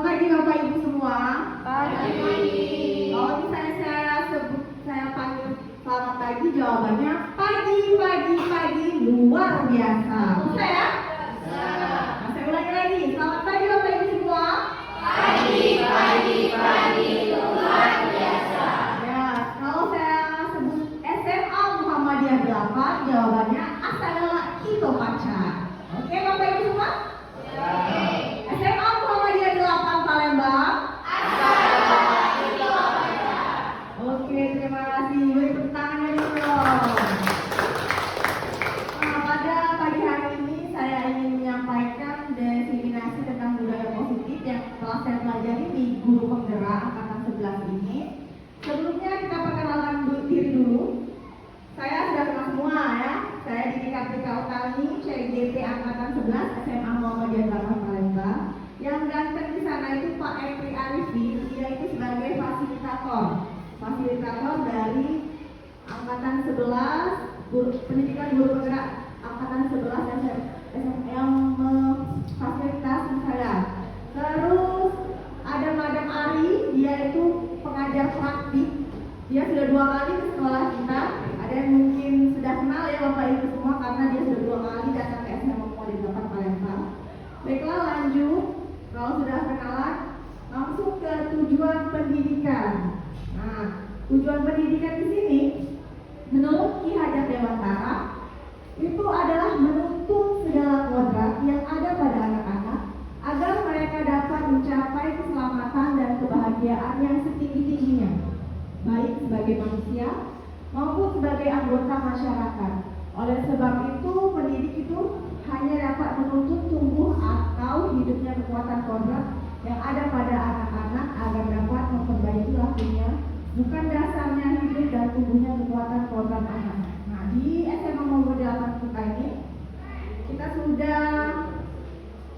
pagi Bapak Ibu semua. Pagi. Kalau misalnya saya panggil selamat pagi, jawabannya pagi luar biasa. Bisa ya? Nah, saya ulangi lagi. Selamat pagi Bapak Ibu semua. Pagi luar biasa. Ya, kalau saya sebut SMA Muhammadiyah 8, jawabannya adalah Ito Paca. Oke Bapak Ibu semua? SMA Muhammadiyah 8 Palembang. Oke, terima kasih. Beri tepuk tangannya dulu. Nah, pada pagi hari ini saya ingin menyampaikan definisi tentang budaya positif yang telah saya pelajari di Guru Penggerak Angkatan 11 ini. Sebelumnya kita perkenalkan diri dulu. Saya sudah kenal semua ya. Saya Dini Kartika Utami, CGP Angkatan 11 SMA Muhammadiyah 8 Palembang. Yang ganteng di sana itu Pak Epri Arifin, dia itu sebagai fasilitator dari Angkatan 11 Pendidikan Guru Penggerak Angkatan 11 yang memfasilitasi saya. Terus ada Madam Ari, dia itu pengajar praktik. Dia sudah 2 kali ke sekolah kita. Ada yang mungkin sudah kenal ya Bapak Ibu semua karena dia sudah 2 kali datang ke SMA Muhammadiyah 8 Palembang. Baiklah, lanjut. Kalau sudah kenalan, langsung ke tujuan pendidikan. Nah, tujuan pendidikan di sini menurut Ki Hajar Dewantara itu adalah menuntun segala kodrat yang ada pada anak-anak agar mereka dapat mencapai keselamatan dan kebahagiaan yang setinggi-tingginya, baik sebagai manusia maupun sebagai anggota masyarakat. Oleh sebab itu, pendidik itu hanya dapat menuntun tumbuh atau hidupnya kekuatan kodrat yang ada pada anak-anak agar dapat memperbaiki lakunya, bukan dasarnya hidup dan tumbuhnya kekuatan kodrat anak. Nah, di SMA Muhammadiyah 8 kita ini, kita sudah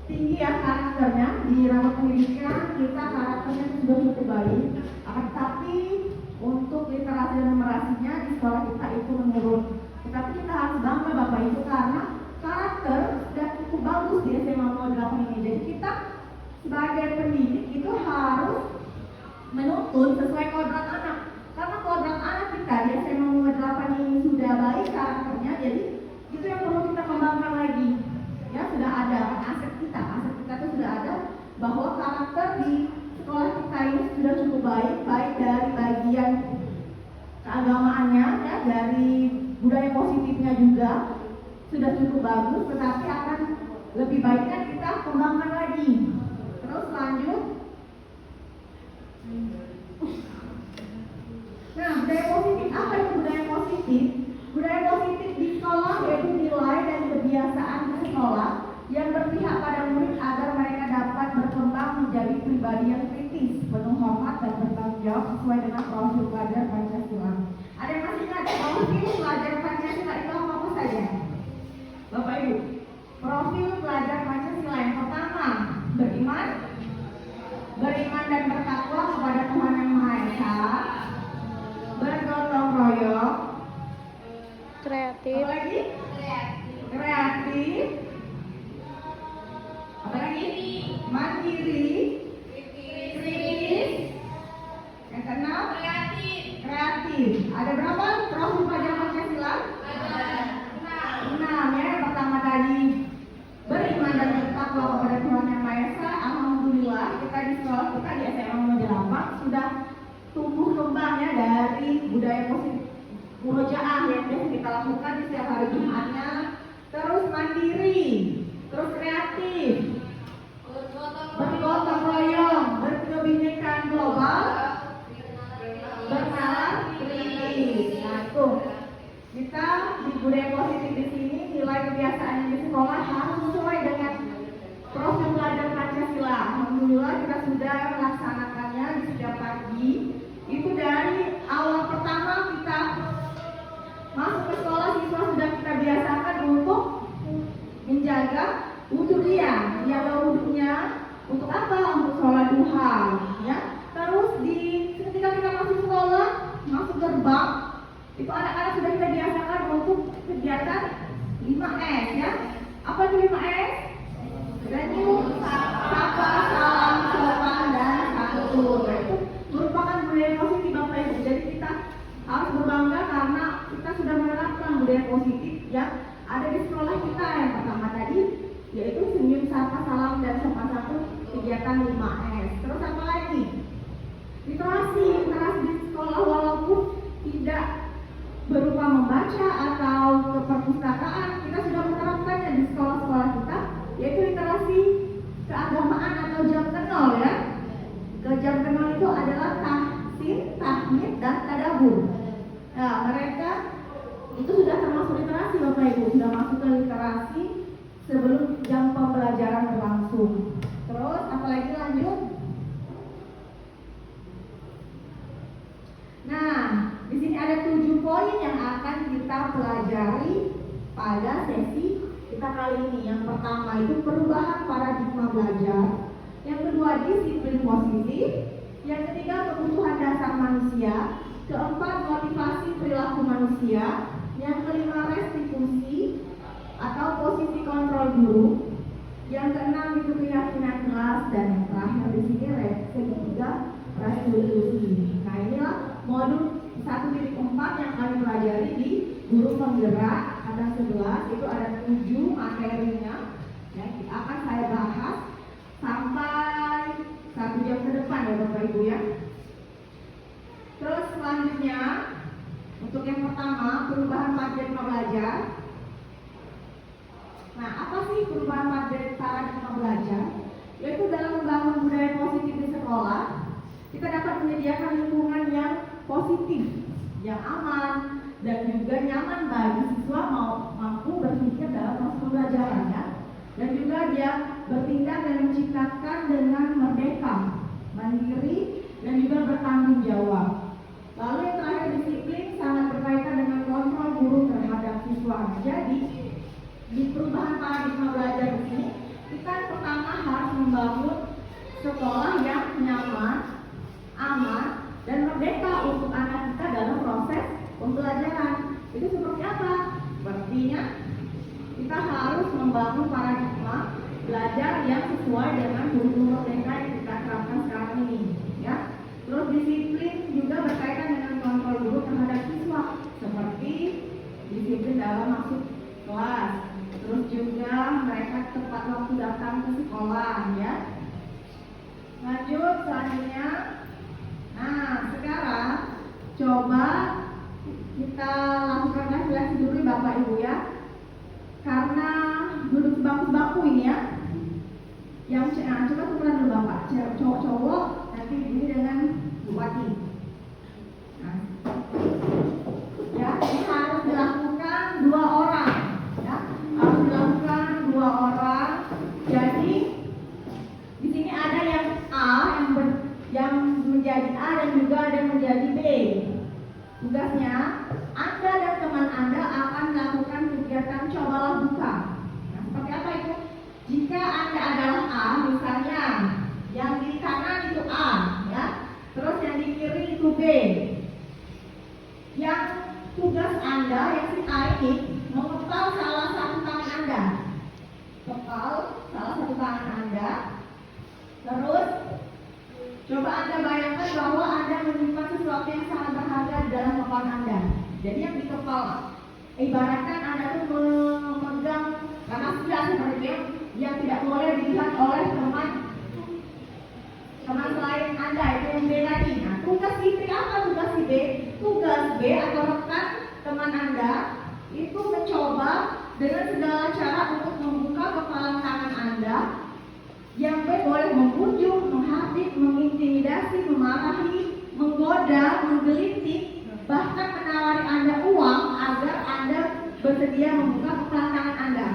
tinggi ya karakternya. Di ranah pendidikan kita karakternya sudah cukup baik, tapi untuk literasi dan numerasinya di sekolah kita itu menurun. Tetapi kita harus bangga Bapak Ibu karena karakter sudah cukup bagus di SMA Muhammadiyah 8 ini. Jadi kita sebagai pendidik itu harus menuntun sesuai kodrat anak. Karena kodrat anak kita di SMA Muhammadiyah 8 ini sudah baik karakternya, jadi itu yang perlu kita kembangkan lagi. Ya, sudah ada aset kita itu sudah ada bahwa karakter di sekolah kita ini sudah cukup baik dari bagian keagamaannya, ya, dari budaya positifnya juga sudah cukup bagus, tetapi akan lebih baiknya kita kembangkan lagi. Terus lanjut. Nah, budaya positif, apa itu budaya positif? Budaya positif di sekolah yaitu nilai dan kebiasaan di sekolah yang berpihak pada murid agar mereka dapat berkembang menjadi pribadi yang kritis, penuh hormat dan bertanggung jawab sesuai dengan profil pelajar Pancasila. Ada yang masih ingat profil pelajar Pancasila itu apa saja? Bapak Ibu, profil pelajar Pancasila yang pertama, beriman dan bertakwa kepada Tuhan Yang Maha Esa, bergotong royong, Kreatif. apa lagi? Kreatif, apa lagi? Mandiri, kritis, yang keenam, kreatif. Ada berapa profil pelajar Pancasila? 6 ya. Yang pertama tadi beriman dan bertakwa kepada Tuhan Yang Maha Esa. Alhamdulillah kita di sekolah kita di SMA Muhammadiyah 8 sudah tumbuh kembang ya dari budaya positif murojaah yang biasa kita lakukan di setiap hari Jumatnya. Terus mandiri, terus kreatif, bergotong royong, berkebinekaan global, bernalar kritis. Nah, tuh kita di budaya positif di sini nilai kebiasaan yang di sekolah harus sesuai dengan profil pelajar Pancasila. Alhamdulillah kita sudah melaksanakannya di setiap pagi. Itu dari awal pertama kita masuk ke sekolah, siswa sudah kita biasakan untuk menjaga wudhu dia, menjaga wudhunya untuk apa? Untuk sholat duha, ya. Terus ketika kita masuk sekolah, masuk gerbang, itu anak-anak sudah kita biasakan untuk kegiatan 5S, ya. Apa itu 5S? Senyum, sapa, salam, sopan, membaca atau ke perpustakaan, kita sudah menerapkannya di sekolah-sekolah kita, yaitu literasi keagamaan atau jam kenal ya. Ke jam kenal itu adalah tahsin, tahmid, dan tadabbur. Nah, mereka itu sudah termasuk literasi Bapak Ibu, sudah masuk ke literasi sebelum jam pembelajaran berlangsung. Terus apalagi lanjut? Nah, di sini ada 7 poin yang akan kita pelajari pada sesi kita kali ini. Yang pertama itu perubahan paradigma belajar. Yang kedua disiplin positif. Yang ketiga kebutuhan dasar manusia. Keempat motivasi perilaku manusia. Yang kelima restitusi atau posisi kontrol guru. Yang keenam itu keyakinan kelas, dan yang terakhir di sini ketiga restitusi. Nah, inilah modul 1.4 yang kami pelajari di guru penggerak angkatan 11. Itu ada 7 materinya yang akan saya bahas sampai 1 jam ke depan ya Bapak Ibu ya. Terus selanjutnya untuk yang pertama perubahan paradigma belajar. Nah, apa sih perubahan paradigma belajar? Yaitu dalam membangun budaya positif di sekolah, kita dapat menyediakan lingkungan yang positif, yang aman, dan juga nyaman bagi siswa mampu berpikir dalam proses pembelajarannya, dan juga dia bertindak dan menciptakan dengan merdeka, mandiri, dan juga bertanggung jawab. Lalu yang terakhir disiplin sangat berkaitan dengan kontrol guru terhadap siswa. Jadi di perubahan paradigma belajar ini kita pertama harus membangun sekolah yang nyaman, aman, dan merdeka untuk anak kita dalam proses pembelajaran. Itu seperti apa? Sepertinya kita harus membangun paradigma belajar yang sesuai dengan kurikulum merdeka yang kita terapkan sekarang ini, ya. Terus disiplin juga berkaitan dengan kontrol guru terhadap siswa, seperti disiplin dalam masuk kelas. Terus juga mereka tepat waktu datang ke sekolah, ya. Lanjut selanjutnya. Nah, sekarang coba kita lakukan refleksi dulu Bapak Ibu ya. Karena duduk bangku-bangku ini ya. Yang coba tukeran dulu Bapak, cowok-cowok nanti ini dengan Bupati. Nah, ya, ini harus dilakukan 2 orang, ya. Harus dilakukan 2 orang. Jadi di sini ada yang A yang menjadi A dan juga ada yang menjadi B. Tugasnya, Anda dan teman Anda akan melakukan kegiatan cobalah buka. Nah, seperti apa itu? Jika Anda adalah A, misalnya yang di kanan itu A, ya. Terus yang di kiri itu B. Yang tugas Anda yang si A ini mengepal salah satu tangan Anda. Kepal salah satu tangan Anda. Terus coba Anda bayangkan bahwa Anda menyimpan sesuatu yang sangat berharga di dalam kepala Anda. Jadi yang di kepala, ibaratkan Anda tuh memegang rahasia seperti itu yang tidak boleh dilihat oleh teman selain Anda, itu yang B tadi. Nah, tugas si apa tugas si B? Tugas B atau rekan teman Anda itu mencoba dengan segala cara untuk membuka kepala tangan Anda. Yang B boleh membujuk, menghardik, mengintimidasi, memarahi, menggoda, menggelitik, bahkan menawari Anda uang agar Anda bersedia membuka kepala tangan Anda.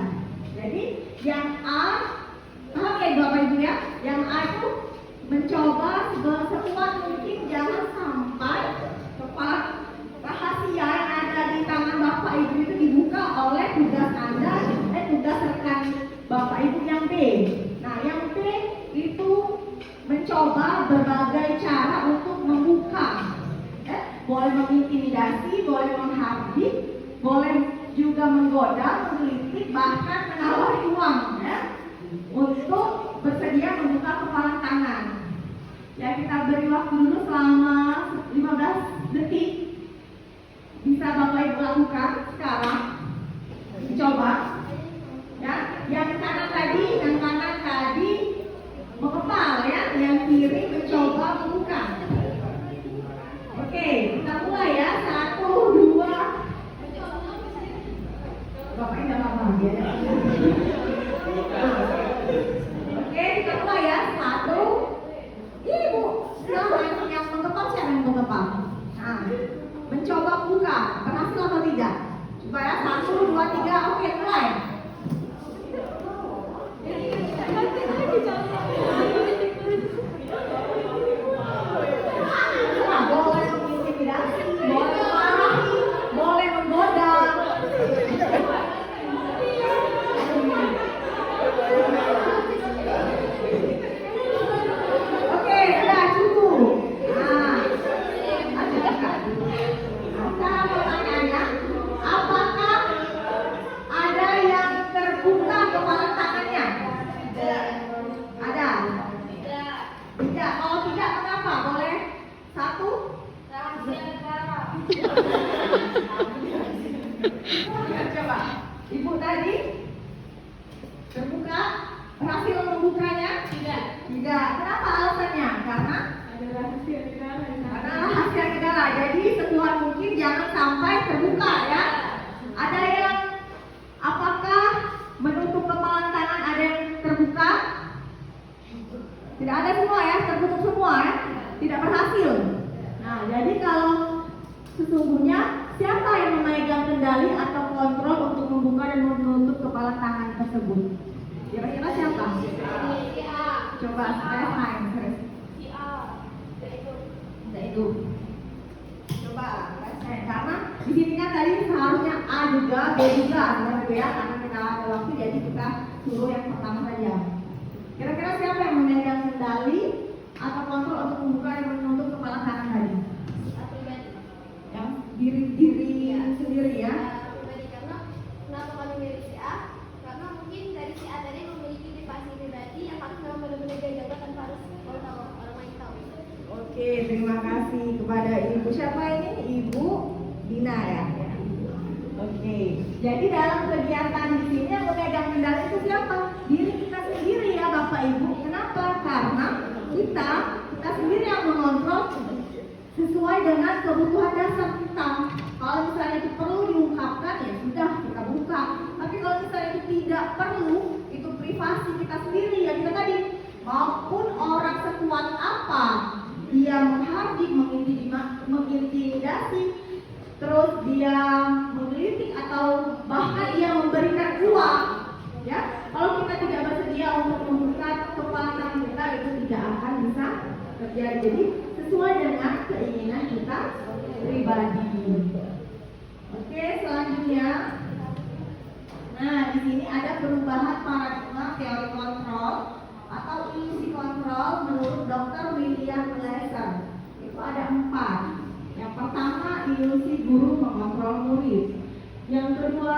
Jadi yang A, paham ya Bapak Ibu ya? Yang A itu mencoba sekuat mungkin jangan sampai kepala rahasia yang ada di tangan Bapak Ibu itu dibuka oleh tugas Anda, tugas rekan Bapak Ibu yang B. Nah, yang B itu mencoba berbagai cara untuk membuka. Boleh mengintimidasi, boleh menghardik, boleh juga menggoda, menggelitik, bahkan menawari uang, ya, untuk bersedia membuka kepala tangan. Ya, kita beri waktu dulu selama 15 detik. Bisa Bapak Ibu lakukan sekarang. Coba. Ya, yang kanan tadi mengepal ya, yang kiri mencoba membuka. Oke, kita mulai ya. 1, 2, Karena rahasia negara. Jadi setuhan mungkin jangan sampai terbuka ya. Ada yang apakah menutup kepala tangan ada yang terbuka? Tidak ada semua ya, tertutup semua ya. Tidak berhasil. Nah, jadi kalau sesungguhnya siapa yang memegang kendali atau kontrol untuk membuka dan menutup kepala tangan tersebut? Kira-kira siapa? Coba saya main. Itu. Coba saya karena di sini kan tadi seharusnya A juga, B juga, ya, karena kita ada waktu jadi kita suruh yang pertama saja. Kira-kira siapa yang memegang kendali atau kontrol untuk membuka dan menutup kepala tangan tadi? Yang diri sendiri ya. Karena kenapa kami milih si A? Karena mungkin dari si A tadi memiliki privasi pribadi yang harus benar-benar dijaga tanpa harus orang lain tahu. Oke, terima kasih kepada Ibu. Siapa ini? Ibu Dina ya. Oke, jadi dalam kegiatan di sini yang memegang kendali itu siapa? Diri kita sendiri ya Bapak Ibu. Kenapa? Karena kita sendiri yang mengontrol sesuai dengan kebutuhan dasar kita. Kalau misalnya itu perlu diungkapkan ya sudah kita buka. Tapi kalau misalnya itu tidak perlu, itu privasi kita sendiri ya kita tadi. Maupun orang sekuat apa dia menghardik, mengintimidasi, terus dia menggelitik atau bahkan dia memberikan uang, ya. Kalau kita tidak bersedia untuk membuka kepala tangan kita itu tidak akan bisa terjadi. Jadi sesuai dengan keinginan kita pribadi. Oke, selanjutnya. Nah, di sini ada perubahan paradigma teori kontrol atau ilusi kontrol menurut Dr. William Glasser. Itu ada 4. Yang pertama, ilusi guru mengontrol murid. Yang kedua,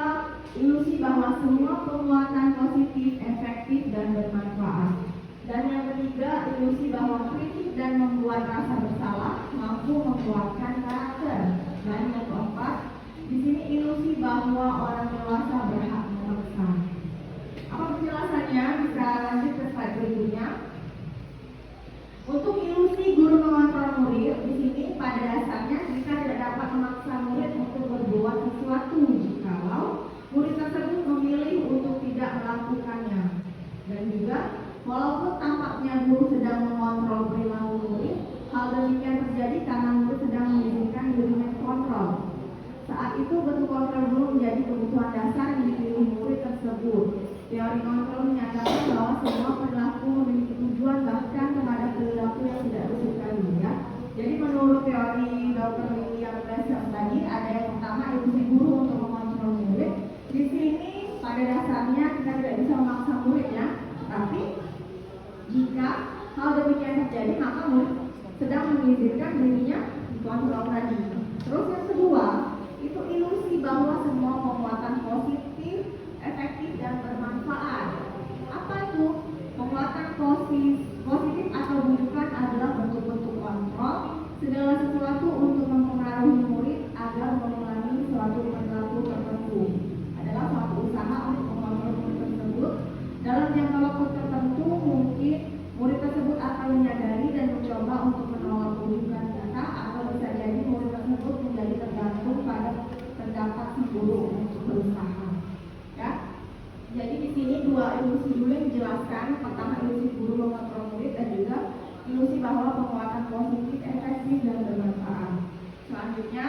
ilusi bahwa semua penguatan positif, efektif, dan bermanfaat. Dan yang ketiga, ilusi bahwa kritik dan membuat rasa bersalah mampu menguatkan karakter. Dan yang keempat, di sini ilusi bahwa orang dewasa berhak memaksa. Apa penjelasannya? Bisa lanjut ke slide berikutnya. Untuk ilusi guru mengontrol murid, di sini pada dasarnya kita tidak dapat memaksa murid untuk berbuat sesuatu jikalau murid tersebut memilih untuk tidak melakukannya. Dan juga walaupun tampaknya guru sedang mengontrol perilaku murid, hal demikian terjadi karena murid sedang mengizinkan dirinya kontrol. Saat itu bentuk kontrol guru menjadi kebutuhan dasar yang dipilih murid tersebut. Teori kontrol menyatakan bahwa semua perilaku memiliki tujuan bahkan kepada perilaku yang tidak disukai ya. Jadi menurut teori Dr. William Glasser tadi ada yang pertama ilusi guru untuk mengontrol murid. Di sini pada dasarnya kita tidak bisa memaksa murid ya. Tapi jika hal demikian terjadi maka murid sedang mengizinkan dirinya dikontrol tadi. Terus yang kedua itu ilusi bahwa semua penguatan positif, efektif dan bermanfaat. Apa itu? Penguatan positif atau bukan adalah bentuk-bentuk kontrol segala sesuatu untuk mempengaruhi murid agar mengulangi suatu perilaku tertentu. Adalah suatu usaha untuk mengontrol murid tersebut dalam jangka waktu tertentu. Mungkin murid tersebut akan menyadari dan mencoba untuk menolak rujukan kita, atau bisa jadi murid tersebut menjadi tergantung pada pendapat si guru untuk berusaha. Ya. Jadi di sini dua ilusi dulu yang dijelaskan. Pertama ilusi guru mengontrol murid dan juga ilusi bahwa penguatan positif, efektif dan bermanfaat. Selanjutnya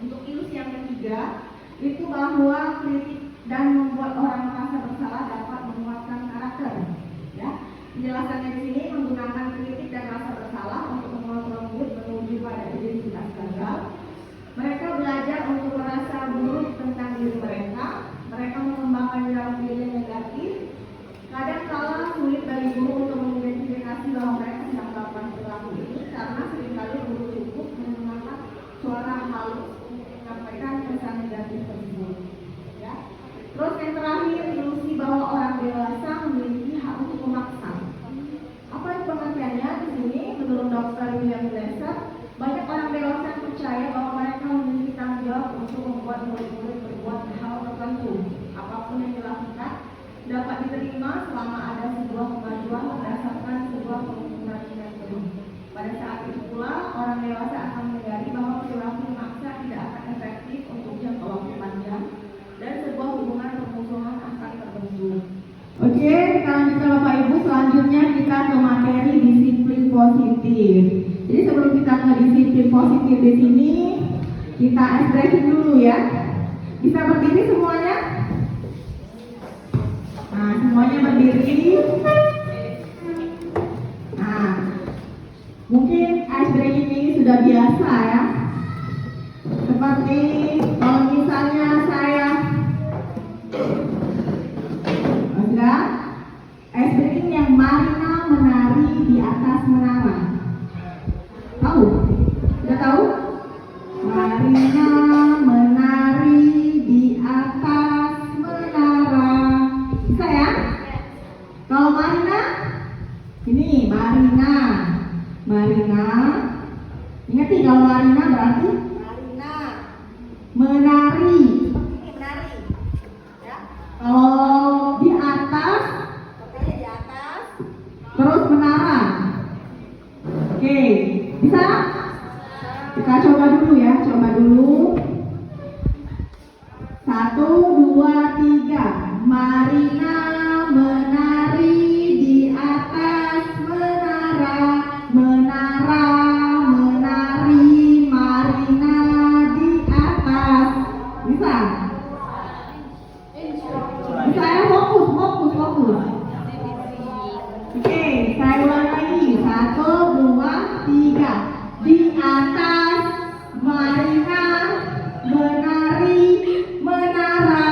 untuk ilusi yang ketiga itu bahwa kritik dan membuat orang merasa bersalah dapat menguatkan karakter. Ya. Penjelasannya di sini menggunakan kritik dan rasa bersalah untuk mengontrol murid menuju pada identitas gagal. Mereka belajar untuk merasa buruk tentang diri mereka. Mereka mengembangkan dalam diri yang negatif. Kadang kala sulit bagi guru untuk mengidentifikasi bahwa mereka sedang melakukan perilaku ini karena seringkali guru cukup menggunakan suara halus untuk menyampaikan pesan negatif tersebut. Ya. Terus yang terakhir ilusi bahwa orang dewasa memiliki hak untuk memaksa. Apa itu pengertiannya di sini? Menurut Dr. William Glasser, banyak orang dewasa yang percaya bahwa mereka memiliki tanggung jawab untuk membuat murid-murid berbuat hal tertentu. Apapun yang dilakukan dapat diterima selama ada sebuah kemajuan berdasarkan sebuah pengukuran yang penuh. selanjutnya kita ke materi disiplin positif. Jadi sebelum kita ke disiplin positif di sini, kita ice breaking dulu ya. Bisa berdiri semuanya? Nah, semuanya berdiri. Nah, mungkin ice breaking ini sudah biasa ya. Seperti kalau misalnya saya sudah ice breaking yang Marina menari di atas menara. Tahu? Sudah tahu? Marina menari di atas menara. Bisa ya? Kalau Marina, ini Marina. Ingat nih kalau Marina berarti Marina menari. Menari. Ya. Kalau di atas, pokoknya di atas. Terus menara. Oke, bisa? Kita coba dulu ya, coba dulu. 1, 2, 3. Marina menari di atas menara. Menara menari, Marina di atas. Bisa? Bisa ya, fokus. Oke, saya ulang lagi. 1, 2, 3. Di atas Marina menari, menara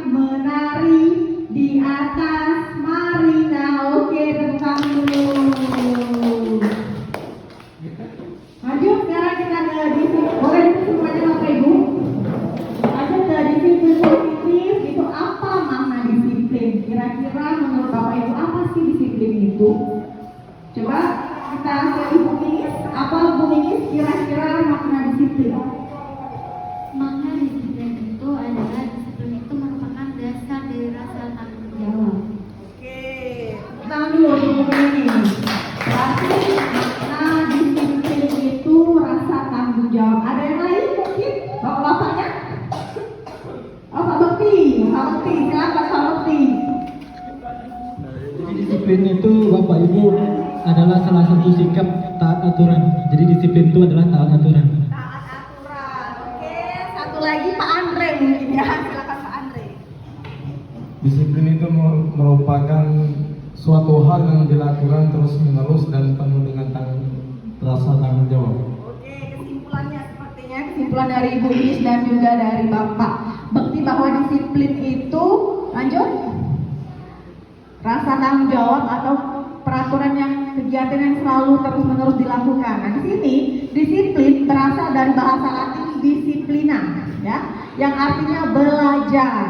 menari di atas Marina. Oke, tepuk tangan dulu. Maju sekarang kita ke disiplin. Boleh semuanya Bapak Ibu? Lanjut ke disiplin positif. Itu apa makna disiplin? Kira-kira menurut Bapak Ibu apa sih disiplin itu? Coba kita ke Ibu Minis. Apa Bu Minis kira-kira makna disiplin? Makna disiplin itu adalah disiplin itu merupakan dasar dari rasa tanggung jawab. Oke, tangan dulu Ibu Minis. Berarti makna disiplin itu rasa tanggung jawab. Ada yang lain mungkin? Bapak-bapaknya? Oh, Pak Bekti, silakan Pak Bekti. Jadi disiplin itu Bapak Ibu adalah salah satu sikap taat aturan. Jadi disiplin itu adalah taat aturan. Taat aturan. Oke, satu lagi Pak Andre mungkin ya. Silakan Pak Andre. Disiplin itu merupakan suatu hal yang dilakukan terus-menerus dan penuh dengan rasa tanggung jawab. Oke, kesimpulannya sepertinya kesimpulan dari Ibu Is dan juga dari Bapak Bekti bahwa disiplin itu lanjut rasa tanggung jawab atau peraturan yang kegiatan yang selalu terus-menerus dilakukan. Nah, di sini disiplin berasal dari bahasa Latin disiplina, ya, yang artinya belajar.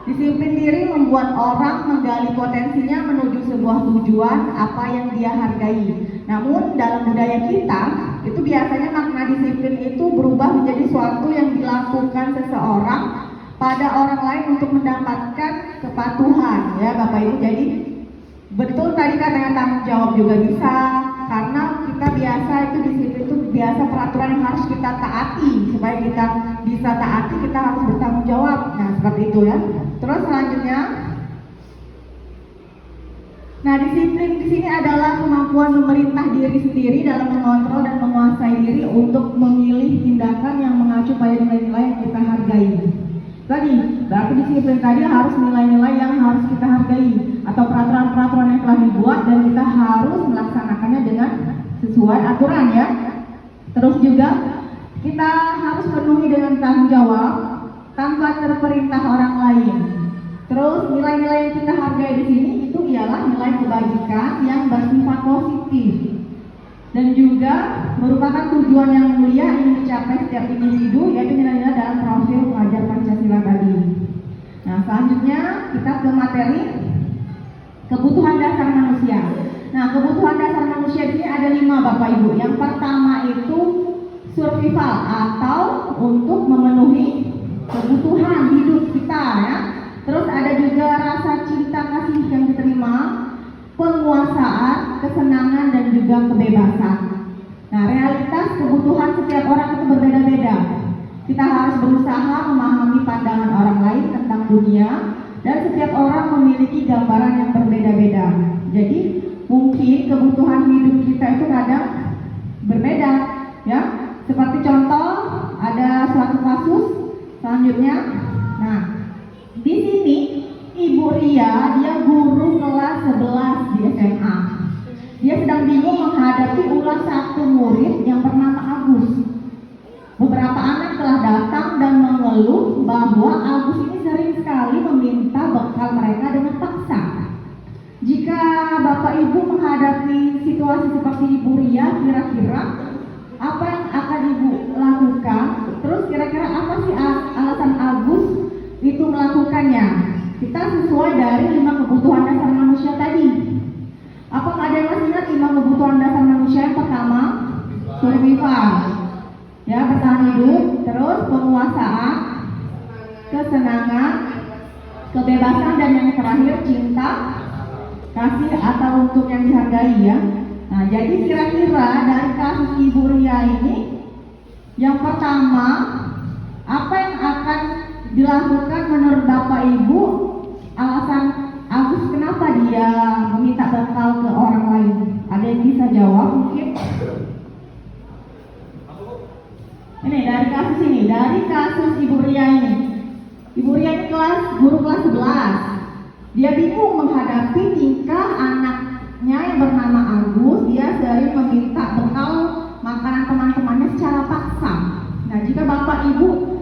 Disiplin diri membuat orang menggali potensinya menuju sebuah tujuan apa yang dia hargai. Namun dalam budaya kita itu biasanya makna disiplin itu berubah menjadi suatu yang dilakukan seseorang pada orang lain untuk mendapatkan kepatuhan, ya Bapak Ibu. Jadi betul tadi katanya tanggung jawab juga bisa, karena kita biasa itu disiplin itu biasa peraturan yang harus kita taati. Supaya kita bisa taati, kita harus bertanggung jawab. Nah, seperti itu ya. Terus selanjutnya, nah disiplin di sini adalah kemampuan memerintah diri sendiri dalam mengontrol dan menguasai diri untuk memilih tindakan yang mengacu pada nilai-nilai yang kita hargai. Tadi, berarti disiplin tadi harus nilai-nilai yang harus kita hargai atau peraturan-peraturan yang telah dibuat dan kita harus melaksanakannya dengan sesuai aturan ya. Terus juga kita harus penuhi dengan tanggung jawab tanpa terperintah orang lain. Terus nilai-nilai yang kita hargai di sini itu ialah nilai kebajikan yang bersifat positif dan juga merupakan tujuan yang mulia yang dicapai setiap individu, yaitu nilai-nilai dalam profil pelajar Pancasila tadi. Nah, selanjutnya kita ke materi kebutuhan dasar manusia. Nah, kebutuhan dasar manusia ini ada 5 Bapak Ibu. Yang pertama itu survival atau untuk memenuhi kebutuhan hidup kita ya. Terus ada juga rasa cinta kasih yang diterima, penguasaan, kesenangan dan juga kebebasan. Nah, realitas kebutuhan setiap orang itu berbeda-beda. Kita harus berusaha memahami pandangan orang lain tentang dunia dan setiap orang memiliki gambaran yang berbeda-beda. Jadi mungkin kebutuhan hidup kita itu kadang berbeda, ya. Seperti contoh ada suatu kasus selanjutnya. Nah, di sini Ibu Ria, dia guru kelas 11 di SMA. Dia sedang bingung menghadapi ulas satu murid yang bernama Agus. Beberapa anak telah datang dan mengeluh bahwa Agus ini sering sekali meminta bekal mereka dengan paksa. Jika Bapak Ibu menghadapi situasi seperti Ibu Ria, kira-kira apa yang akan Ibu lakukan? Terus kira-kira apa sih alasan Agus itu melakukannya? Kita sesuai dari 5 kebutuhan dasar manusia tadi. Apakah ada yang masih ingat 5 kebutuhan dasar manusia? Yang pertama, survival, ya, bertahan hidup. Terus penguasaan, kesenangan, kebebasan, dan yang terakhir cinta, kasih atau untuk yang dihargai, ya. Nah, jadi kira-kira dari kasus Ibu Ria ini, yang pertama, apa yang akan dilakukan menurut Bapak Ibu? Alasan Agus kenapa dia meminta bekal ke orang lain? Ada yang bisa jawab mungkin? Ini dari kasus ini, dari kasus Ibu Ria ini. Ibu Ria ini guru kelas 11. Dia bingung menghadapi tingkah anaknya yang bernama Agus. Dia sering meminta bekal makanan teman-temannya secara paksa. Nah, jika Bapak Ibu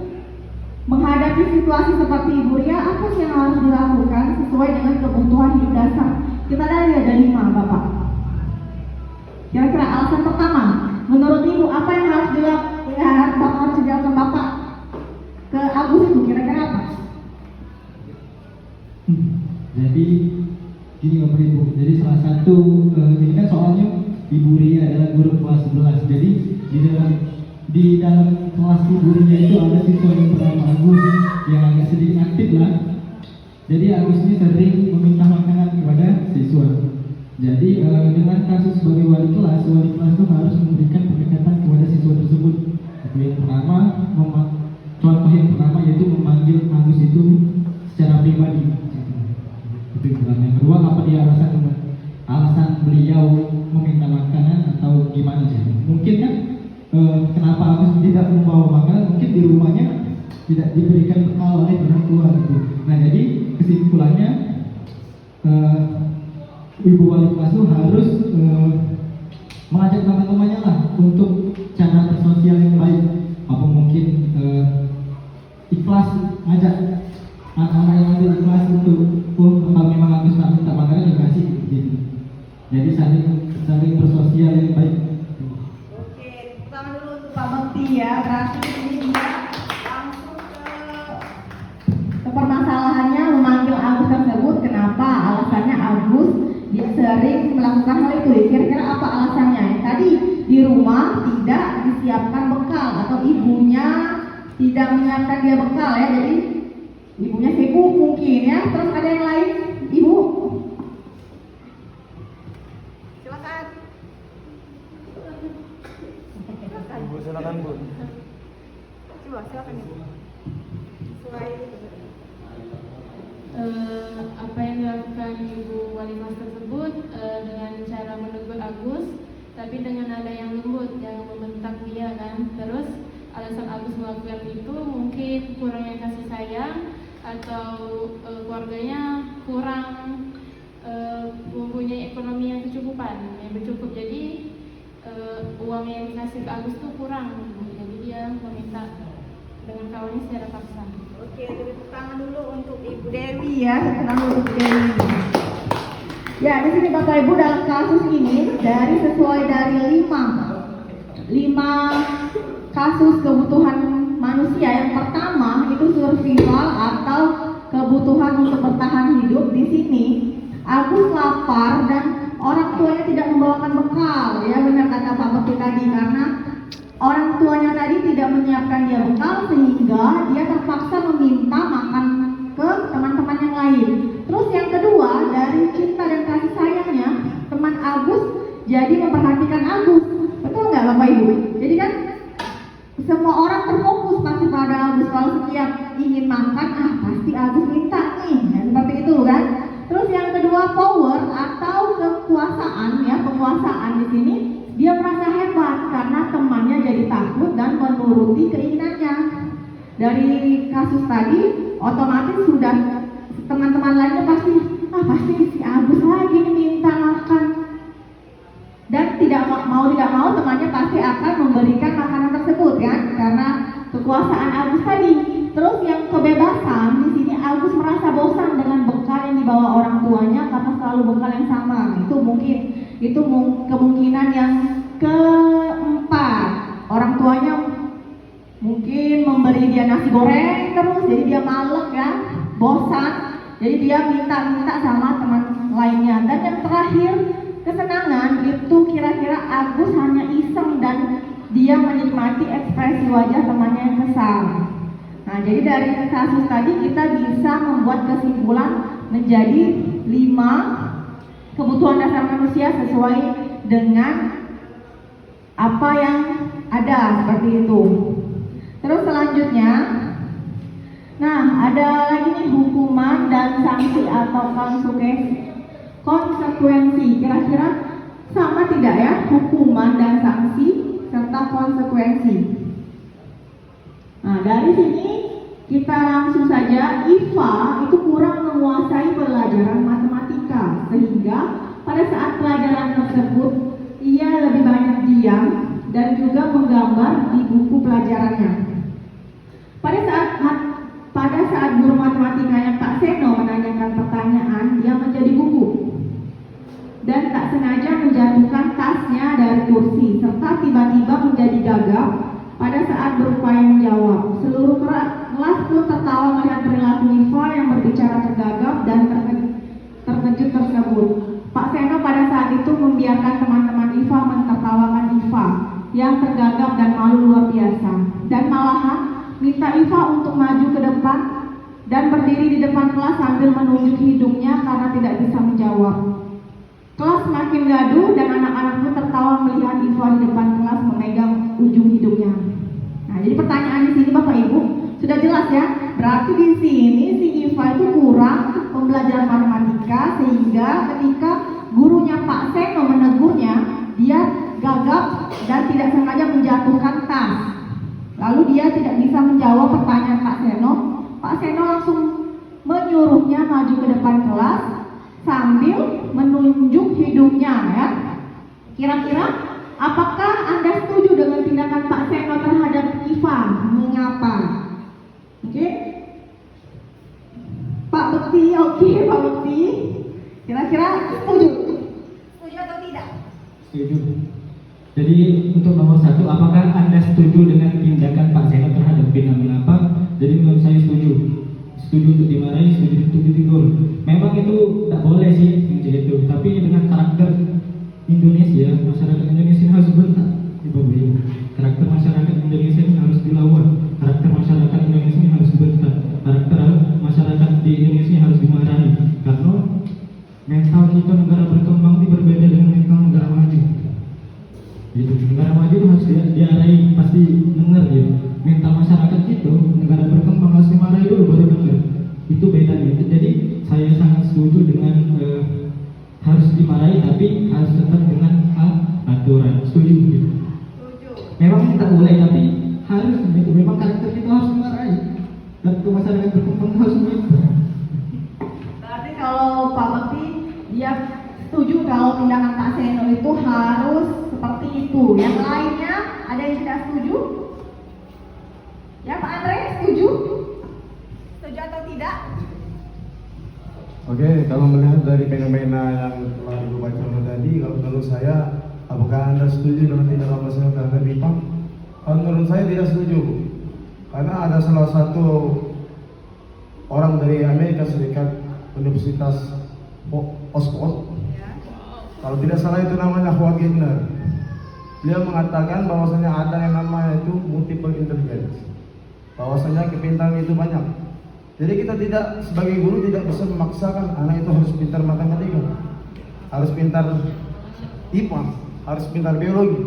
menghadapi situasi seperti Ibu Ria, apa sih yang harus dilakukan sesuai dengan kebutuhan hidup dasar? Kita dari ada 5, Bapak. Kira-kira alasan pertama, menurut Ibu apa yang harus dilakukan? Bapak harus dilakukan Bapak ke Agus itu kira-kira apa? Jadi gini Bapak Ibu, jadi salah satu ini kan soalnya Ibu Ria adalah guru kelas 11. Jadi di dalam kelas Ibu Ria itu ada siswa yang bernama Agus yang agak sedikit aktif lah. Jadi Agus ini sering meminta makanan kepada siswa. Jadi dengan kasus sebagai wali kelas itu harus memberikan pendekatan kepada siswa tersebut. Yang pertama, contoh yang pertama yaitu memanggil Agus itu secara pribadi. Itu yang kedua, apa dia alasan beliau meminta makanan atau gimana sih? Mungkin kan kenapa Agus tidak membawa makanan? Mungkin di rumahnya tidak diberikan bekal oleh orang tua gitu. Nah, jadi kesimpulannya Ibu wali kelas itu harus mengajak teman-temannya lah untuk cara bersosial yang baik. Apa mungkin ikhlas ajak anak-anak yang ada di kelas untuk kalau memang Agus tak minta makanan dikasih gitu. Jadi saling bersosial yang baik. Oke, tangan dulu untuk Pak Bekti, ya. Berarti ini dia langsung ke permasalahannya memanggil Agus tersebut. Kenapa? Alasannya Agus dia sering melakukan hal itu. Kira-kira apa alasannya? Tadi di rumah tidak disiapkan bekal atau ibunya tidak menyiapkan dia bekal, ya. Jadi ibunya sibuk mungkin, ya. Terus ada yang lain, Ibu? Silakan. Ibu silakan, Bu. Coba silakan, Ibu. Selain apa yang dilakukan Ibu wali kelas tersebut dengan cara menegur Agus, tapi dengan nada yang lembut, yang membentak dia kan. Terus alasan Agus melakukan itu mungkin kurangnya kasih sayang atau keluarganya kurang mempunyai ekonomi yang kecukupan, yang bercukup. Jadi uang yang dikasih ke Agus tuh kurang, jadi dia meminta dengan kawannya secara paksa. Oke, tepuk tangan dulu untuk Ibu Dewi, ya. Tepuk tangan dulu untuk Dewi. Ya, di sini Bapak Ibu dalam kasus ini sesuai dari 5 kasus kebutuhan manusia. Yang pertama itu survival atau kebutuhan untuk bertahan hidup. Di sini Agus lapar dan orang tuanya tidak membawakan bekal, ya, benar kata Pak Bekti tadi, karena orang tuanya tadi tidak menyiapkan dia bekal sehingga dia terpaksa meminta makan ke teman-teman yang lain. Terus yang kedua, dari cinta dan kasih sayangnya, teman Agus jadi memperhatikan Agus. Betul nggak Bapak Ibu? Jadi kan semua orang terfokus pasti pada Agus. Kalau setiap ingin makan, pasti Agus minta nih. Dan itu kan. Terus yang kedua power atau kekuasaan ya, penguasaan di sini dia merasa hebat karena temannya jadi takut dan menuruti keinginannya. Dari kasus tadi otomatis sudah teman-teman lainnya pasti si Agus lagi nih minta makan. Dan tidak mau temannya pasti akan memberikan makanan tersebut kan, karena kekuasaan Agus tadi. Terus yang kebebasan di sini Agus merasa bosan dengan bekal yang dibawa orang tuanya karena selalu bekal yang sama. Itu kemungkinan yang keempat. Orang tuanya mungkin memberi dia nasi goreng terus, jadi dia malas kan, bosan. Jadi dia minta sama teman lainnya. Dan yang terakhir, kesenangan itu kira-kira Agus hanya iseng dan dia menikmati ekspresi wajah temannya yang kesal. Nah, jadi dari kasus tadi kita bisa membuat kesimpulan menjadi 5 kebutuhan dasar manusia sesuai dengan apa yang ada, seperti itu. Terus selanjutnya, nah ada lagi nih hukuman dan sanksi atau konsekuensi. Kira-kira sama tidak ya hukuman dan sanksi serta konsekuensi? Nah, dari sini kita langsung saja, IVA itu kurang menguasai pelajaran matematika sehingga pada saat pelajaran tersebut ia lebih banyak diam dan juga menggambar di buku pelajarannya. Pada saat guru matematikanya Pak Seno menanyakan pertanyaan, dia menjadi gugup dan tak sengaja menjatuhkan tasnya dari kursi serta tiba-tiba menjadi gagap pada saat berupaya menjawab. Seluruh kelas pun tertawa melihat perilaku IVA yang berbicara tergagap dan terkejut tersebut. Pak Seno pada saat itu membiarkan teman-teman IVA menertawakan IVA yang tergagap dan malu luar biasa, dan malahan minta IVA untuk maju ke depan dan berdiri di depan kelas sambil menunjuk hidungnya karena tidak bisa menjawab. Kelas semakin gaduh dan anak-anak pun tertawa melihat IVA di depan kelas memegang ujung hidungnya. Nah, jadi pertanyaan di sini Bapak Ibu sudah jelas ya. Berarti di sini si IVA itu kurang pembelajaran matematika sehingga ketika gurunya Pak Seno menegurnya, dia gagap dan tidak sengaja menjatuhkan tas. Lalu dia tidak bisa menjawab pertanyaan Pak Seno. Pak Seno langsung menyuruhnya maju ke depan kelas sambil menunjuk hidungnya ya. Kira-kira apakah Anda setuju dengan tindakan Pak Seno terhadap IVA? Mengapa? Oke? Pak Bekti, Pak Bekti. Kira-kira setuju? Setuju atau tidak? Setuju. Jadi untuk nomor 1, apakah Anda setuju dengan tindakan Pak Seno terhadap Vina? Mengapa? Jadi menurut saya setuju. Setuju untuk dimarahi, setuju untuk ditegur. Memang itu tak boleh sih itu, tapi dengan karakter Indonesia, masyarakat Indonesia harus bentak di bawah ini. Karakter masyarakat Indonesia ini harus dilawan. Karakter masyarakat Indonesia ini harus dibentak. Karakter masyarakat di Indonesia harus dimarahi. Karena mental kita negara berkembang ini berbeda dengan mental negara maju. Gitu. Negara maju harus diarahi, pasti dengar ya. Mental masyarakat itu negara berkembang harus dimarahi dulu baru dengar. Itu bedanya. Jadi saya sangat setuju dengan harus dimarahi tapi harus tetap dengan aturan. Setuju gitu. Memang kita boleh tapi harus gitu. Memang karakter kita harus dimarahi dan untuk masyarakat berkembang harus begitu. Berarti kalau Pak Bekti dia setuju kalau tindakan Pak Seno itu harus seperti itu. Yang lainnya ada yang tidak setuju? Ya Pak Andre, setuju? Setuju atau tidak? Oke, kalau melihat dari fenomena yang telah dibacakan tadi, kalau menurut saya, apakah Anda setuju dengan tindakan Pak Seno terhadap IVA? Kalau menurut saya tidak setuju, karena ada salah satu orang dari Amerika Serikat, Universitas Oxford, kalau tidak salah itu namanya Howard Gardner. Dia mengatakan bahwasanya ada yang namanya itu multiple intelligence, bahwasanya kepintaran itu banyak. Jadi kita tidak, sebagai guru tidak bisa memaksakan anak itu harus pintar matematika, harus pintar IPA, harus pintar biologi.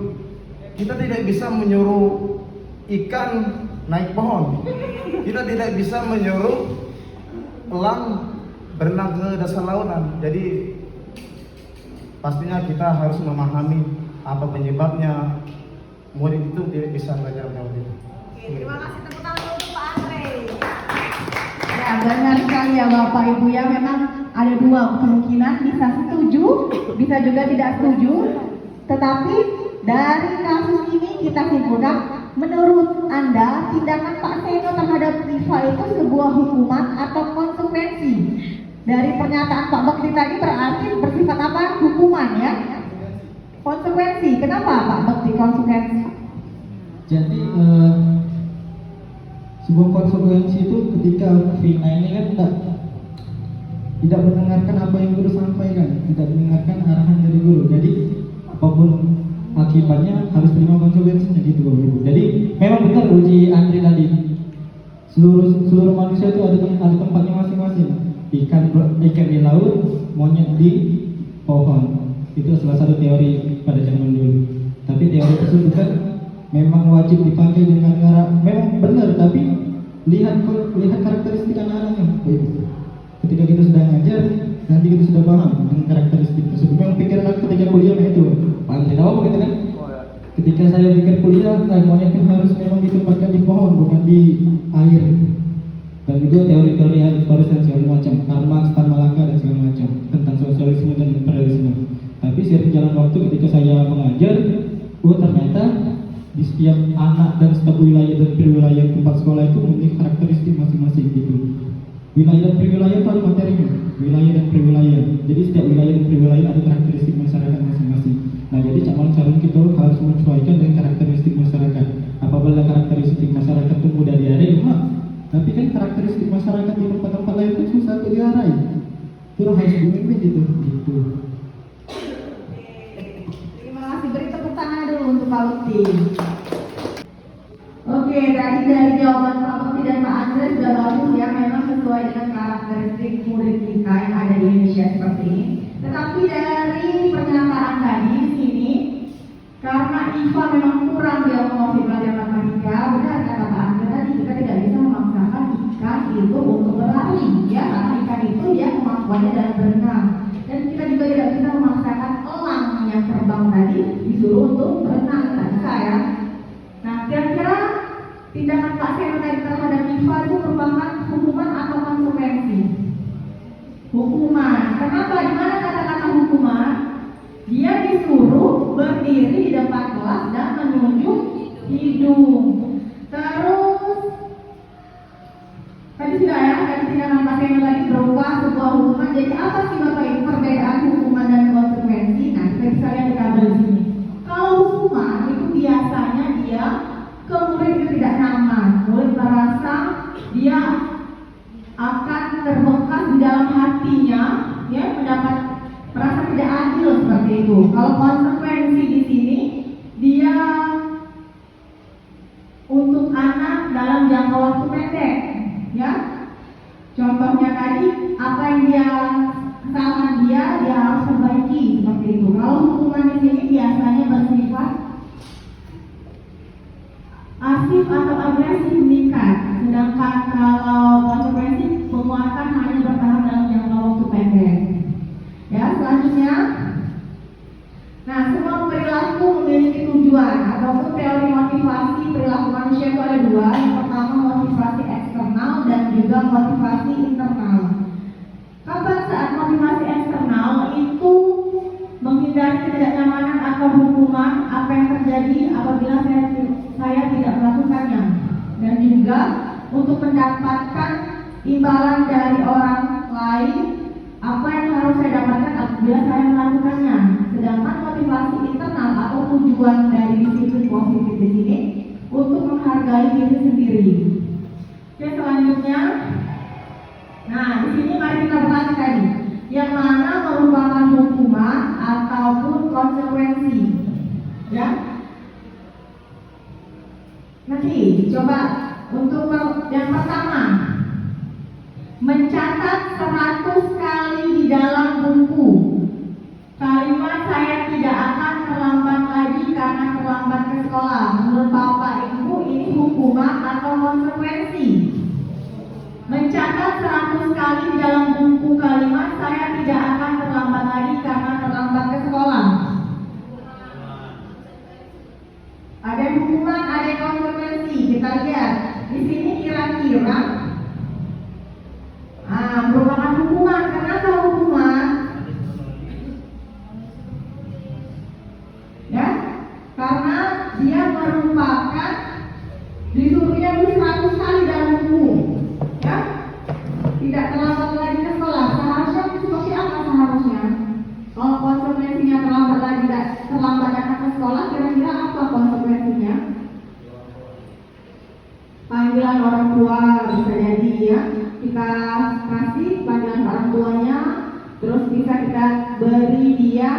Kita tidak bisa menyuruh ikan naik pohon. Kita tidak bisa menyuruh elang berenang ke dasar lautan. Jadi pastinya kita harus memahami apa penyebabnya. Murid itu dia bisa belajar lewat itu. Oke, terima kasih, tepuk tangan untuk Pak Andre. Ya, benar sekali ya Bapak Ibu ya, memang ada dua kemungkinan, bisa setuju, bisa juga tidak setuju. Tetapi dari kasus ini kita simpulkan, menurut Anda tindakan Pak Seno terhadap Rifa itu sebuah hukuman atau konsekuensi? Dari pernyataan Pak Bakti tadi berarti bersifat apa? Hukuman ya? Konsekuensi. Kenapa Pak Bakti konsekuensi? Jadi sebuah konsekuensi itu ketika Vina ini kan tidak mendengarkan apa yang guru sampaikan, tidak mendengarkan arahan dari guru. Jadi apapun akibatnya harus terima konsekuensinya gitu Bapak Ibu. Jadi memang benar uji Andri tadi. Seluruh manusia itu ada tempatnya masing-masing. Ikan di laut, monyet di pohon. Itu salah satu teori pada zaman dulu. Tapi teori tersebut kan memang wajib dipakai dengan cara memang benar, tapi lihat karakteristik anak-anaknya. Ketika kita sudah ngajar, nanti kita sudah paham dengan karakteristik tersebut. Memang pikiran aku ketika kuliah itu, paham tidak apa gitu kan? Ketika saya pikir kuliah, monyet itu harus memang ditempatkan di pohon, bukan di air. Dan juga teori-teori Aristoteles dan segala macam, Karl Marx, Malaka dan segala macam tentang sosialisme dan imperialisme. Tapi seiring jalan waktu ketika saya mengajar, ternyata di setiap anak dan setiap wilayah dan perwilayah tempat sekolah itu memiliki karakteristik masing-masing gitu. Wilayah dan perwilayah itu ada materinya, wilayah dan perwilayah. Jadi setiap wilayah dan perwilayah ada karakteristik masyarakat masing-masing. Nah jadi cara kita harus menyesuaikan dengan karakteristik masyarakat. Apabila karakteristik masyarakat itu mudah diarahkan, tapi kan karakteristik masyarakat di tempat-tempat lain itu susah untuk diarahi. Itu harus dipimpin gitu. Terima kasih, beri tepuk tangan dulu untuk Pak Lutfi. Oke, tadi dari jawaban Pak Lutfi dan Pak Andre sudah bagus ya, memang sesuai dengan karakteristik murid kita yang ada di Indonesia seperti ini. Tetapi dari pernyataan tadi di sini, karena IPA memang kurang dia menguasai pelajaran matematika, benar kata Pak Andre tadi kita tidak bisa memaksakan ikan itu untuk berlari, ya karena ikan itu dia kemampuannya dalam berenang. Dan kita juga tidak bisa memaksakan elang yang terbang tadi disuruh untuk berenang, tidak bisa ya. Nah, kira-kira tindakan Pak Seno tadi terhadap IPA itu merupakan hukuman atau konsekuensi? Hukuman. Kenapa? Di mana kata-kata hukuman? Dia disuruh berdiri di depan kelas dan menunjuk hidung. Terus tadi sudah ya, tadi tindakan Pak Seno tadi berupa sebuah hukuman. Jadi apa sih Bapak Ibu perbedaan hukuman dan konsekuensi? Nah, kita bisa lihat di tabel sini. Kalau hukuman itu biasanya dia ke murid itu tidak nyaman, murid merasa dia akan terbekas di dalam hatinya, ya mendapat merasa tidak adil seperti itu. Kalau konsekuensi di sini dia untuk anak dalam jangka waktu pendek, ya. Contohnya tadi apa yang kesalahan dia harus perbaiki seperti itu. Kalau hukuman di sini biasanya bersifat asif atau agresif meningkat, sedangkan kalau konsekuensi penguatan hanya bertahan dalam jangka waktu pendek. Ya, selanjutnya, nah semua perilaku memiliki tujuan ataupun teori motivasi perilaku manusia itu ada dua. Yang pertama motivasi eksternal dan juga motivasi internal. Kapan saat motivasi eksternal itu menghindari ketidaknyamanan atau hukuman, apa yang terjadi apabila saya tidak melakukannya, dan juga untuk mendapatkan imbalan dari orang lain apa yang harus saya dapatkan apabila saya melakukannya. Sedangkan motivasi internal atau tujuan dari disiplin positif di sini untuk menghargai diri sendiri. Oke, selanjutnya, nah di sini mari kita bahas tadi yang mana merupakan hukuman ataupun konsekuensi, ya. Nanti coba untuk yang pertama, mencatat 100 kali di dalam buku kalimat saya tidak akan terlambat lagi karena terlambat ke sekolah. Menurut Bapak Ibu ini hukuman atau konsekuensi? Mencatat 100 kali di dalam buku kalimat tua bisa jadi ya, kita kasih panggilan orang tuanya, terus bisa kita beri dia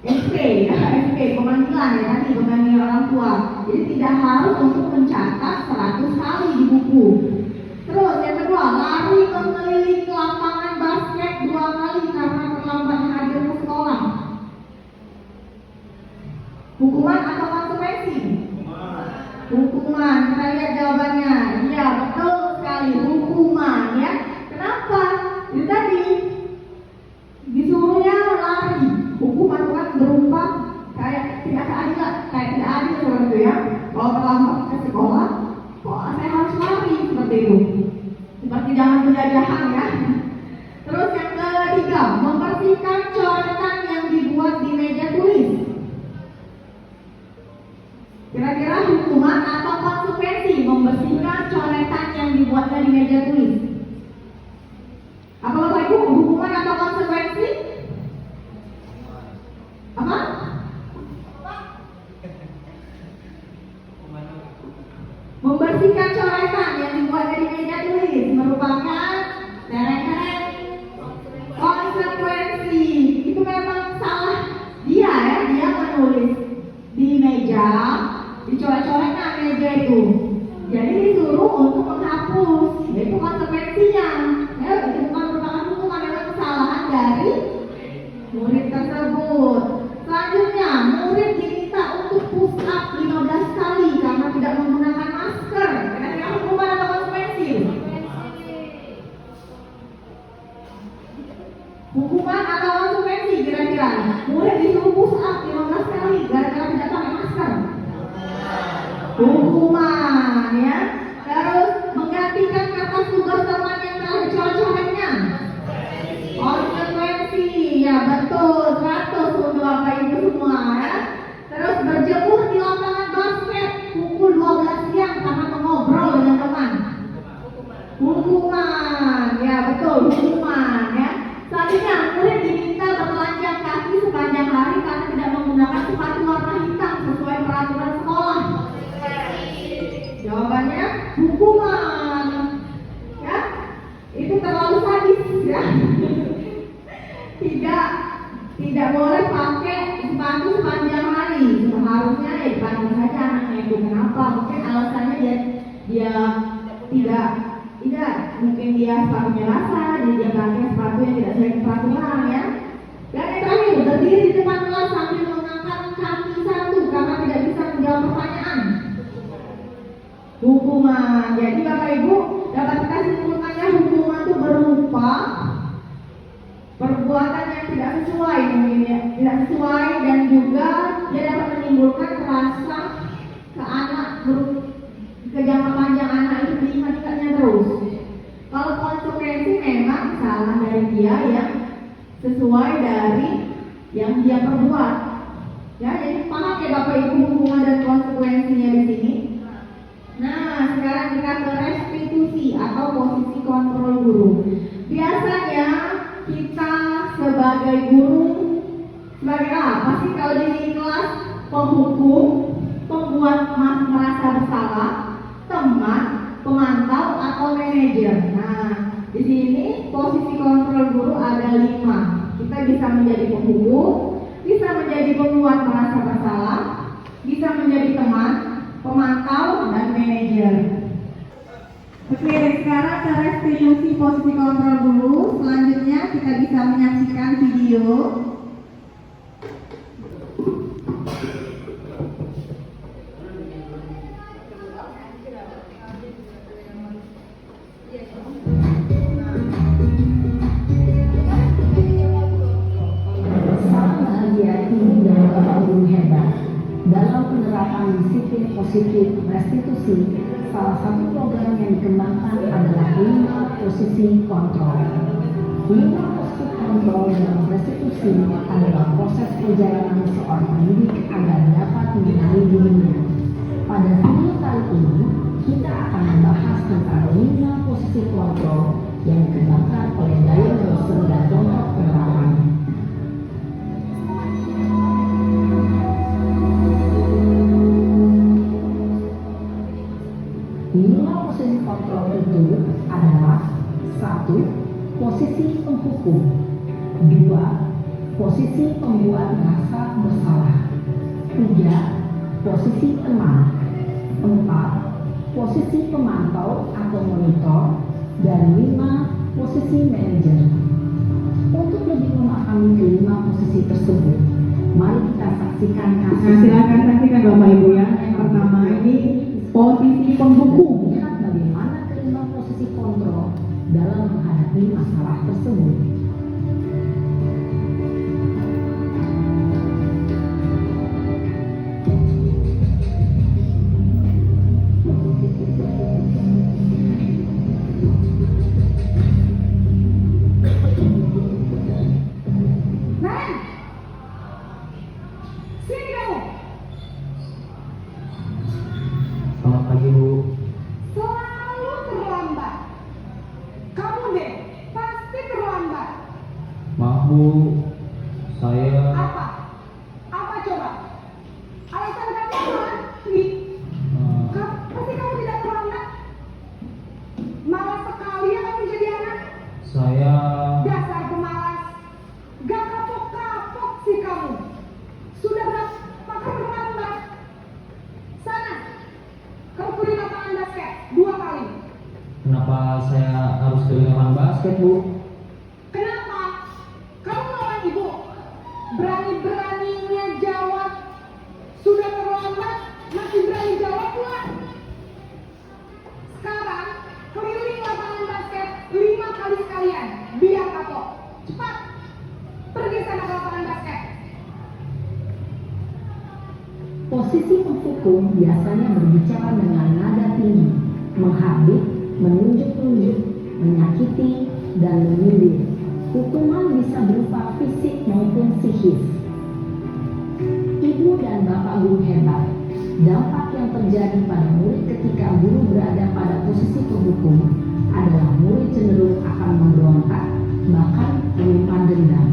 SP ya, SP pemanggilan ya, tadi pemanggilan orang tua. Jadi tidak harus untuk mencatat 100 kali di buku. Terus yang kedua, lari mengelilingi lapangan basket 2 kali karena terlambat hadir ke sekolah. Hukuman atau konsekuensi? Hukuman. Kita lihat jawabannya. Iya, betul sekali, hukuman ya. Kenapa? Itu tadi disuruhnya lari. Hukuman kan berupa kayak tidak adil seperti itu ya. Kalau terlambat ke sekolah, kok saya harus lari seperti itu? Seperti zaman penjajahan ya. Terus yang ketiga, membersihkan coretan yang dibuat di meja tulis. Kira-kira hukuman atau konsekuensi membersihkan coretan yang dibuatnya di meja tulis? Apa Bapak Ibu, hukuman atau konsekuensi? Apa? Membersihkan coretan yang dibuatnya di meja tulis merupakan konsekuensi. Itu memang salah dia ya, dia menulis di meja, dicoret-coretkan meja itu. Jadi disuruh untuk menghapus, yaitu konsekuensinya. Ya, itu bukan merupakan hukuman, memang kesalahan dari murid tersebut. Selanjutnya, murid diminta untuk push up 15 kali karena tidak menggunakan masker. Kira-kira hukuman atau konsekuensi? Hukuman atau konsekuensi kira-kira? Murid disuruh push up 15 kali gara-gara tidak pakai masker. Hukuman ya. Terus menggantikan kertas tugas teman yang telah dicoret-coretnya. Konsekuensi ya, betul 100 untuk Bapak Ibu semua ya. Terus berjemur di lapangan basket pukul 12 siang karena mengobrol dengan teman. Hukuman ya, betul, hukuman ya. Selanjutnya, murid diminta bertelanjang kaki sepanjang hari karena tidak menggunakan sepatu warna hitam sesuai peraturan sekolah. Jawabannya hukuman. Ya, itu terlalu sadis ya. Tidak boleh pakai sepatu sepanjang hari. Seharusnya ya dipanggil saja anaknya itu. Kenapa? Mungkin alasannya dia tidak, mungkin dia sepatunya basah, jadi dia pakai sepatu yang tidak sesuai peraturan ya. Dan yang terakhir, berdiri di depan kelas sambil mengangkat kaki satu karena tidak bisa menjawab pertanyaan. Hukuman. Jadi Bapak Ibu dapat kita simpulkannya, hukuman itu berupa perbuatan yang tidak sesuai mungkin ya, tidak sesuai, dan juga dia dapat menimbulkan rasa ke anak, ke jangka panjang anak itu diingat-ingatnya terus. Kalau konsekuensi memang salah dari dia yang sesuai dari yang dia perbuat. Ya, jadi paham ya Bapak Ibu hukuman dan konsekuensinya di sini. Nah, sekarang kita ke restitusi atau posisi kontrol guru. Biasanya kita sebagai guru, sebagai apa sih kalau di kelas? Penghukum, pembuat merasa bersalah, teman, pemantau atau manajer. Nah, di sini posisi kontrol guru ada 5. Kita bisa menjadi penghukum, bisa menjadi pembuat merasa bersalah, bisa menjadi teman, pemantau, dan manajer. Oke, sekarang ke restitusi posisi kontrol guru. Selanjutnya kita bisa menyaksikan video. Salam bahagia ibu dan bapak guru hebat. Dalam penerapan disiplin positif restitusi, salah satu program yang dikembangkan adalah 5 posisi kontrol. 5 posisi kontrol dalam restitusi adalah proses perjalanan seorang pendidik agar dapat mengenali dirinya. Pada video kali ini, kita akan membahas tentang 5 posisi kontrol yang dikembangkan oleh Diane Rosen dan kelompok penerapan. Ini 2. Posisi pembuat rasa bersalah. 3. Posisi teman. 4. Posisi pemantau atau monitor. Dan 5. Posisi manajer. Untuk lebih memahami kelima posisi tersebut, mari kita saksikan kasus. Nah, silakan saksikan Bapak Ibu ya. Yang pertama ini posisi pendukung. Lihat bagaimana kelima posisi kontrol dalam menghadapi masalah tersebut. Selamat pagi Bu. Selalu terlambat. Kamu deh, pasti terlambat. Maaf Bu, saya Apa? Apa coba? Alasan kamu apa? Nih, pasti kamu tidak terlambat. Malas sekali ya kamu jadi anak. saya Dasar pemalas. Gak kapok-kapok sih kamu. Sudah berapa kali terlambat? Sana, kamu beri lapangan basket 2 kali. kenapa saya harus ke lapangan basket Bu? Kenapa? Kamu melawan ibu. Berani-beraninya jawab. Sudah terlambat, masih berani jawab pula. Sekarang, keliling lapangan basket 5 kali sekalian. Biar kapok. Cepat. Pergi sana ke lapangan basket. Posisi penghukum biasanya berbicara dengan nada tinggi, menghabis, menunjuk-nunjuk, menyakiti, dan menyindir. Hukuman bisa berupa fisik maupun psikis. Ibu dan bapak guru hebat. Dampak yang terjadi pada murid ketika guru berada pada posisi penghukum adalah murid cenderung akan memberontak, bahkan menyimpan dendam.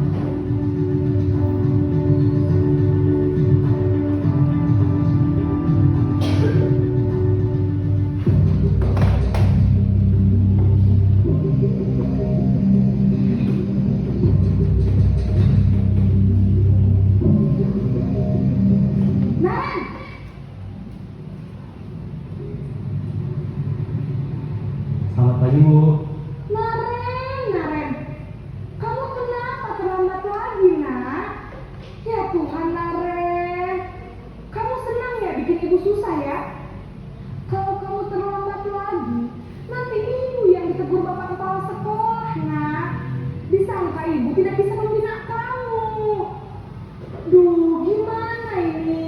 Naren! Selamat pagi Bu. Naren. Kamu kenapa terlambat lagi, nak? Ya Tuhan, Naren. Kamu senang ya bikin ibu susah ya? Kalau kamu terlambat lagi, nanti ibu yang ditegur bapak kepala sekolah, nak. Disangka ibu tidak bisa membina kamu. Duh, gimana ini?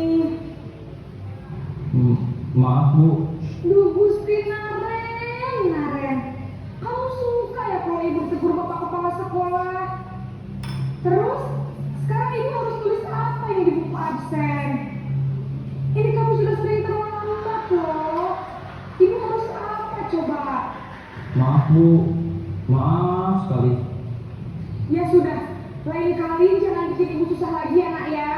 Maaf Bu. Duh, Gusti Naren. Kamu suka ya kalau ibu tegur bapak kepala sekolah? Terus, sekarang ibu harus tulis apa ini di buku absen? Ini kamu sudah sering terlambat loh. Ibu harus apa coba? Maaf Bu. Maaf sekali. Ya sudah, lain kali jangan bikin ibu susah lagi ya nak ya.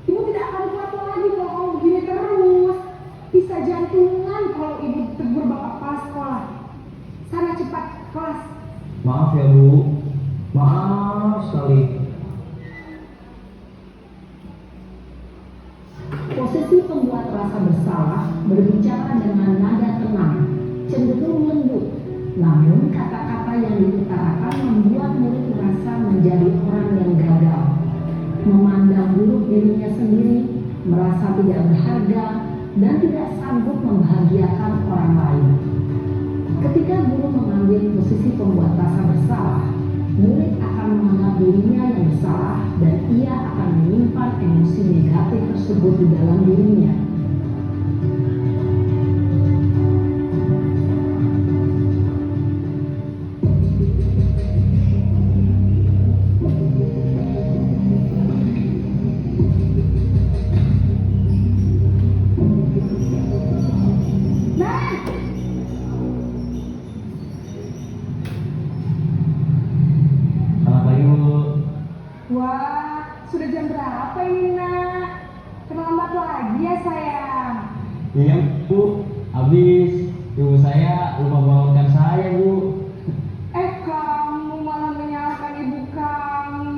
Ibu tidak akan kuat lagi kalau kamu begini terus. Bisa jantungan kalau ibu tegur bapak kepala sekolah. Sana cepat kelas. Maaf ya Bu. Maaf sekali. Posisi pembuat rasa bersalah berbicara dengan nada tenang, cenderung lembut. Namun kata-kata yang diutarakan membuat murid merasa menjadi orang yang gagal, memandang buruk dirinya sendiri, merasa tidak berharga, dan tidak sanggup membahagiakan orang lain. Ketika guru mengambil posisi pembuat rasa bersalah, murid akan menganggap dirinya yang bersalah dan ia akan menyimpan emosi negatif tersebut di dalam dirinya. Selamat pagi Bu. Wah, sudah jam berapa ini nak? Terlambat lagi ya sayang. Iya Bu. Habis ibu saya lupa bangunkan saya Bu. Kamu malah menyalahkan ibu kamu.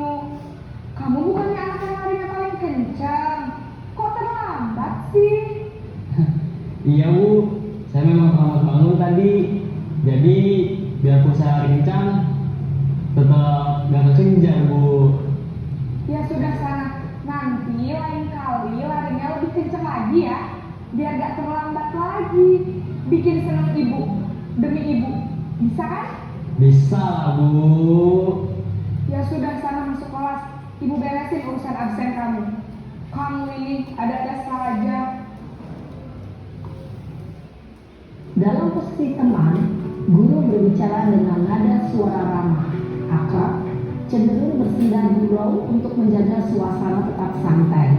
Iya Bu, saya memang terlambat bangun tadi. Jadi biarpun saya lari kencang, tetap gak kekejar Bu. Ya sudah sana, nanti lain kali larinya lebih kenceng lagi ya, biar gak terlambat lagi. Bikin seneng ibu, demi ibu, bisa kan? Bisa lah Bu. Ya sudah sana masuk kelas, ibu beresin urusan absen kamu. Kamu ini ada-ada saja. Dalam posisi teman, guru berbicara dengan nada suara ramah, akrab, cenderung bersenda gurau untuk menjaga suasana tetap santai.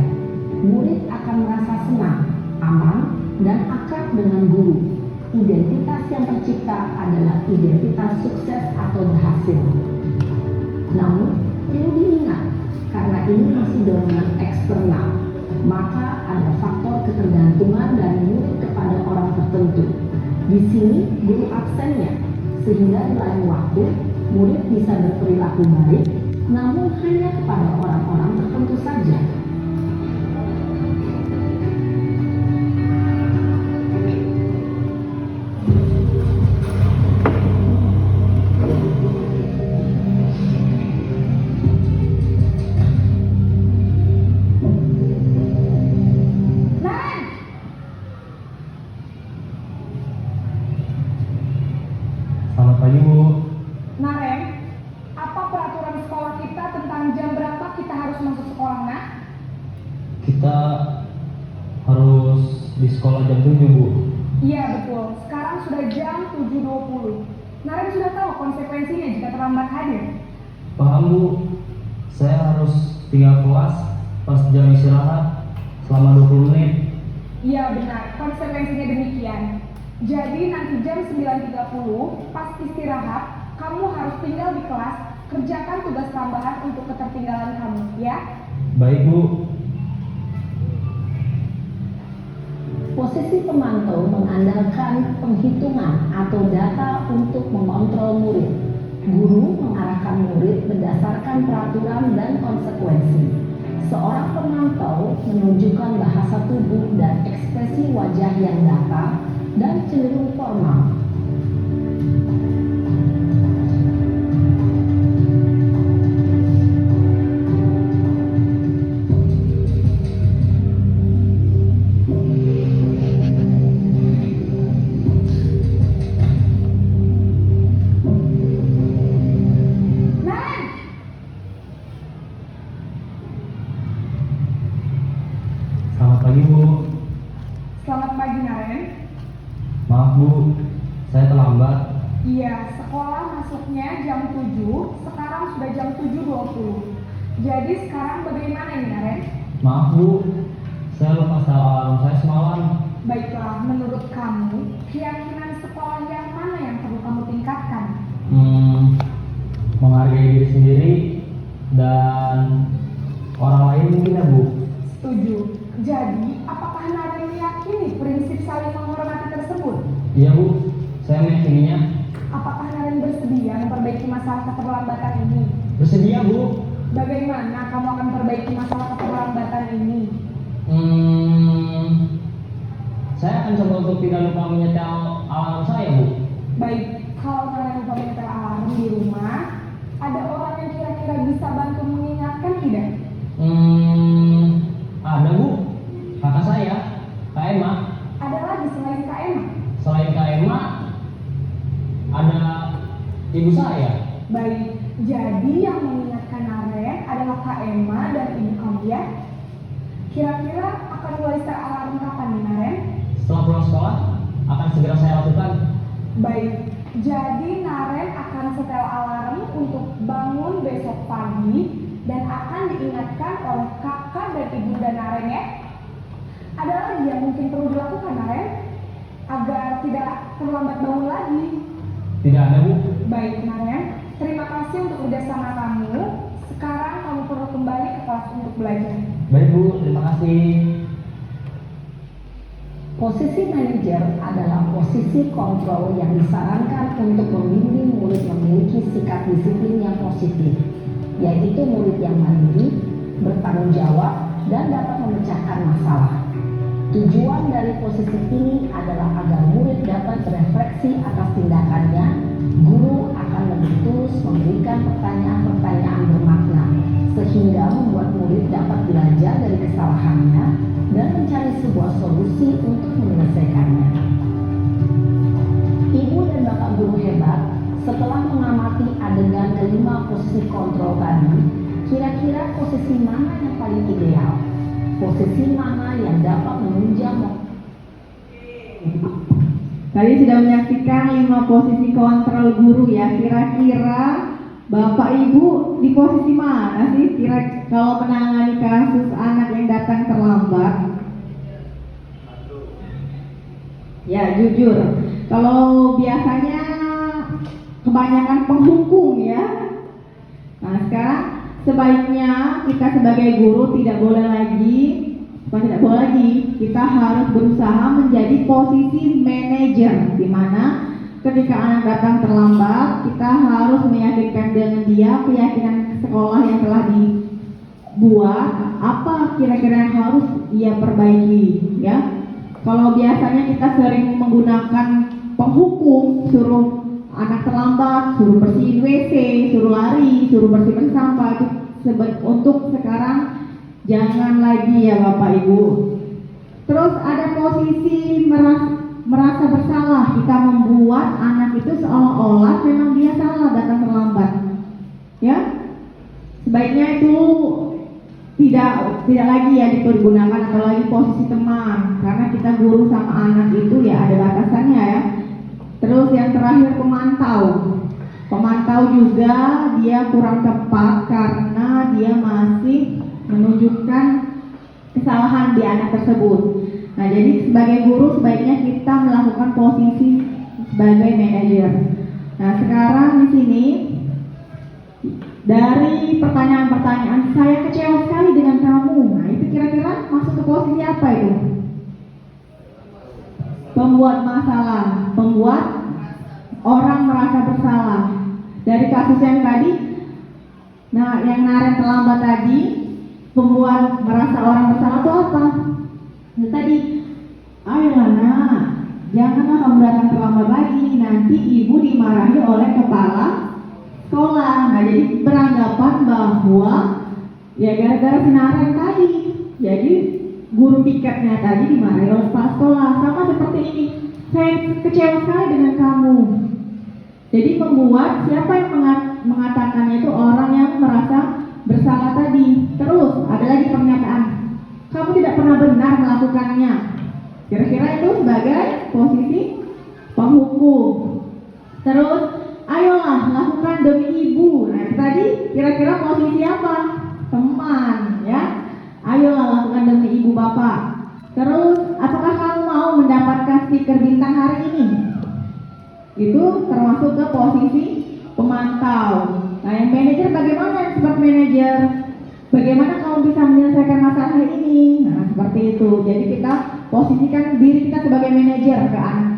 Murid akan merasa senang, aman, dan akrab dengan guru. Identitas yang tercipta adalah identitas sukses atau berhasil. Namun, perlu diingat, karena ini masih dorongan eksternal, maka ada faktor ketergantungan dari murid kepada orang tertentu. Di sini guru absennya, sehingga di lain waktu murid bisa berperilaku baik, namun hanya kepada orang-orang tertentu saja. Selamat pagi Bu. Naren, apa peraturan sekolah kita tentang jam berapa kita harus masuk sekolah, nak? Kita harus di sekolah jam 7 Bu. Iya betul, sekarang sudah jam 7.20. Naren sudah tahu konsekuensinya jika terlambat hadir. Paham Bu, saya harus tinggal kelas pas jam istirahat selama 20 menit. Iya benar, konsekuensinya demikian. Jadi nanti jam 9.30 pas istirahat, kamu harus tinggal di kelas, kerjakan tugas tambahan untuk ketertinggalan kamu, ya? Baik Bu. Posisi pemantau mengandalkan penghitungan atau data untuk mengontrol murid. Guru mengarahkan murid berdasarkan peraturan dan konsekuensi. Seorang pemantau menunjukkan bahasa tubuh dan ekspresi wajah yang datar dan cenderung formal. Selamat pagi Bu. Selamat pagi, Naren. Maaf Bu, saya terlambat. Iya, sekolah masuknya jam 7, sekarang sudah jam 7.20. Jadi sekarang bagaimana ini, Naren? Maaf Bu, saya lupa setel alarm saya semalam. Baiklah, menurut kamu, keyakinan sekolah yang mana yang perlu kamu tingkatkan? Menghargai diri sendiri dan orang lain mungkin ya Bu. Setuju. Jadi, apakah Naren meyakini prinsip saling menghormati tersebut? Iya Bu, saya meyakininya. Apakah Naren bersedia memperbaiki masalah keterlambatan ini? Bersedia Bu. Bagaimana kamu akan memperbaiki masalah keterlambatan ini? Saya akan coba untuk tidak lupa menyetel alarm saya Bu. Baik, kalau Naren lupa menyetel alarm di rumah, ada orang yang kira-kira bisa bantu mengingatkan tidak? Ada Bu, kakak saya, Kak Emma. Ada lagi selain Kak Emma? Selain Kak Emma, ada ibu saya. Baik, jadi yang mengingatkan Naren adalah Kak Emma dan ibu kamu ya? Kira-kira akan mulai setel alarm kapan nih, Naren? Setelah pulang sekolah, akan segera saya lakukan. Baik, jadi Naren akan setel alarm untuk bangun besok pagi dan akan diingatkan oleh kakak dan ibunda Naren ya. Ada lagi yang mungkin perlu dilakukan, Naren, agar tidak terlambat bangun lagi. Tidak ada Bu. Baik, Naren, terima kasih untuk kerjasama kamu. Sekarang kamu perlu kembali ke kelas untuk belajar. Baik Bu, terima kasih. Posisi manajer adalah posisi kontrol yang disarankan untuk membimbing murid memiliki sikap disiplin yang positif, yaitu murid yang mandiri, bertanggung jawab, dan dapat memecahkan masalah. Tujuan dari posisi ini adalah agar murid dapat berefleksi atas tindakannya. Guru akan lebih tulus memberikan pertanyaan-pertanyaan bermakna, sehingga membuat murid dapat belajar dari kesalahannya dan mencari sebuah solusi untuk menyelesaikannya. Ibu dan Bapak guru hebat, setelah mengamati adegan kelima posisi kontrol tadi, kira-kira posisi mana yang paling ideal? Posisi mana yang dapat menunjang? Tadi sudah menyaksikan 5 posisi kontrol guru ya. Kira-kira Bapak Ibu di posisi mana sih? Kalau menangani kasus anak yang datang terlambat? Ya jujur, kalau biasanya kebanyakan penghukum ya. Nah sekarang sebaiknya kita sebagai guru tidak boleh lagi, kita harus berusaha menjadi posisi manajer, di mana ketika anak datang terlambat, kita harus meyakinkan dengan dia keyakinan sekolah yang telah dibuat, apa kira-kira yang harus ia perbaiki, ya. Kalau biasanya kita sering menggunakan penghukum, suruh anak terlambat, suruh bersihin WC, suruh lari, suruh bersihkan sampah, itu untuk sekarang jangan lagi ya Bapak Ibu. Terus ada posisi merasa bersalah. Kita membuat anak itu seolah-olah memang dia salah datang terlambat. Ya, sebaiknya itu tidak lagi ya dipergunakan, apalagi posisi teman, karena kita guru sama anak itu ya ada batasannya ya. Terus yang terakhir pemantau juga dia kurang tepat karena dia masih menunjukkan kesalahan di anak tersebut. Nah, jadi sebagai guru sebaiknya kita melakukan posisi sebagai manajer. Nah, sekarang di sini dari pertanyaan-pertanyaan, saya kecewa sekali dengan kamu. Nah, itu kira-kira masuk ke posisi apa itu? Pembuat masalah, membuat orang merasa bersalah. Dari kasus yang tadi, nah yang Naren terlambat tadi, pembuat merasa orang bersalah itu apa? Nah, tadi, ayolah nak, janganlah kamu datang terlambat lagi, nanti ibu dimarahi oleh kepala sekolah. Nah, jadi beranggapan bahwa ya gara-gara si Naren tadi, jadi guru piketnya tadi dimarahi oleh kepala sekolah. Sama seperti ini, saya kecewa sekali dengan kamu. Jadi membuat siapa yang mengatakannya itu orang yang merasa bersalah tadi. Terus ada lagi pernyataan, kamu tidak pernah benar melakukannya. Kira-kira itu sebagai posisi penghukum. Terus ayolah lakukan demi ibu. Nah tadi kira-kira posisi apa? Teman ya. Ayolah lakukan demi ibu bapak. Terus apakah kamu mau mendapatkan stiker bintang hari ini? Itu termasuk ke posisi pemantau. Nah yang manajer bagaimana yang seperti manajer? Bagaimana kamu bisa menyelesaikan masalah ini? Nah seperti itu. Jadi kita posisikan diri kita sebagai manajer ke anak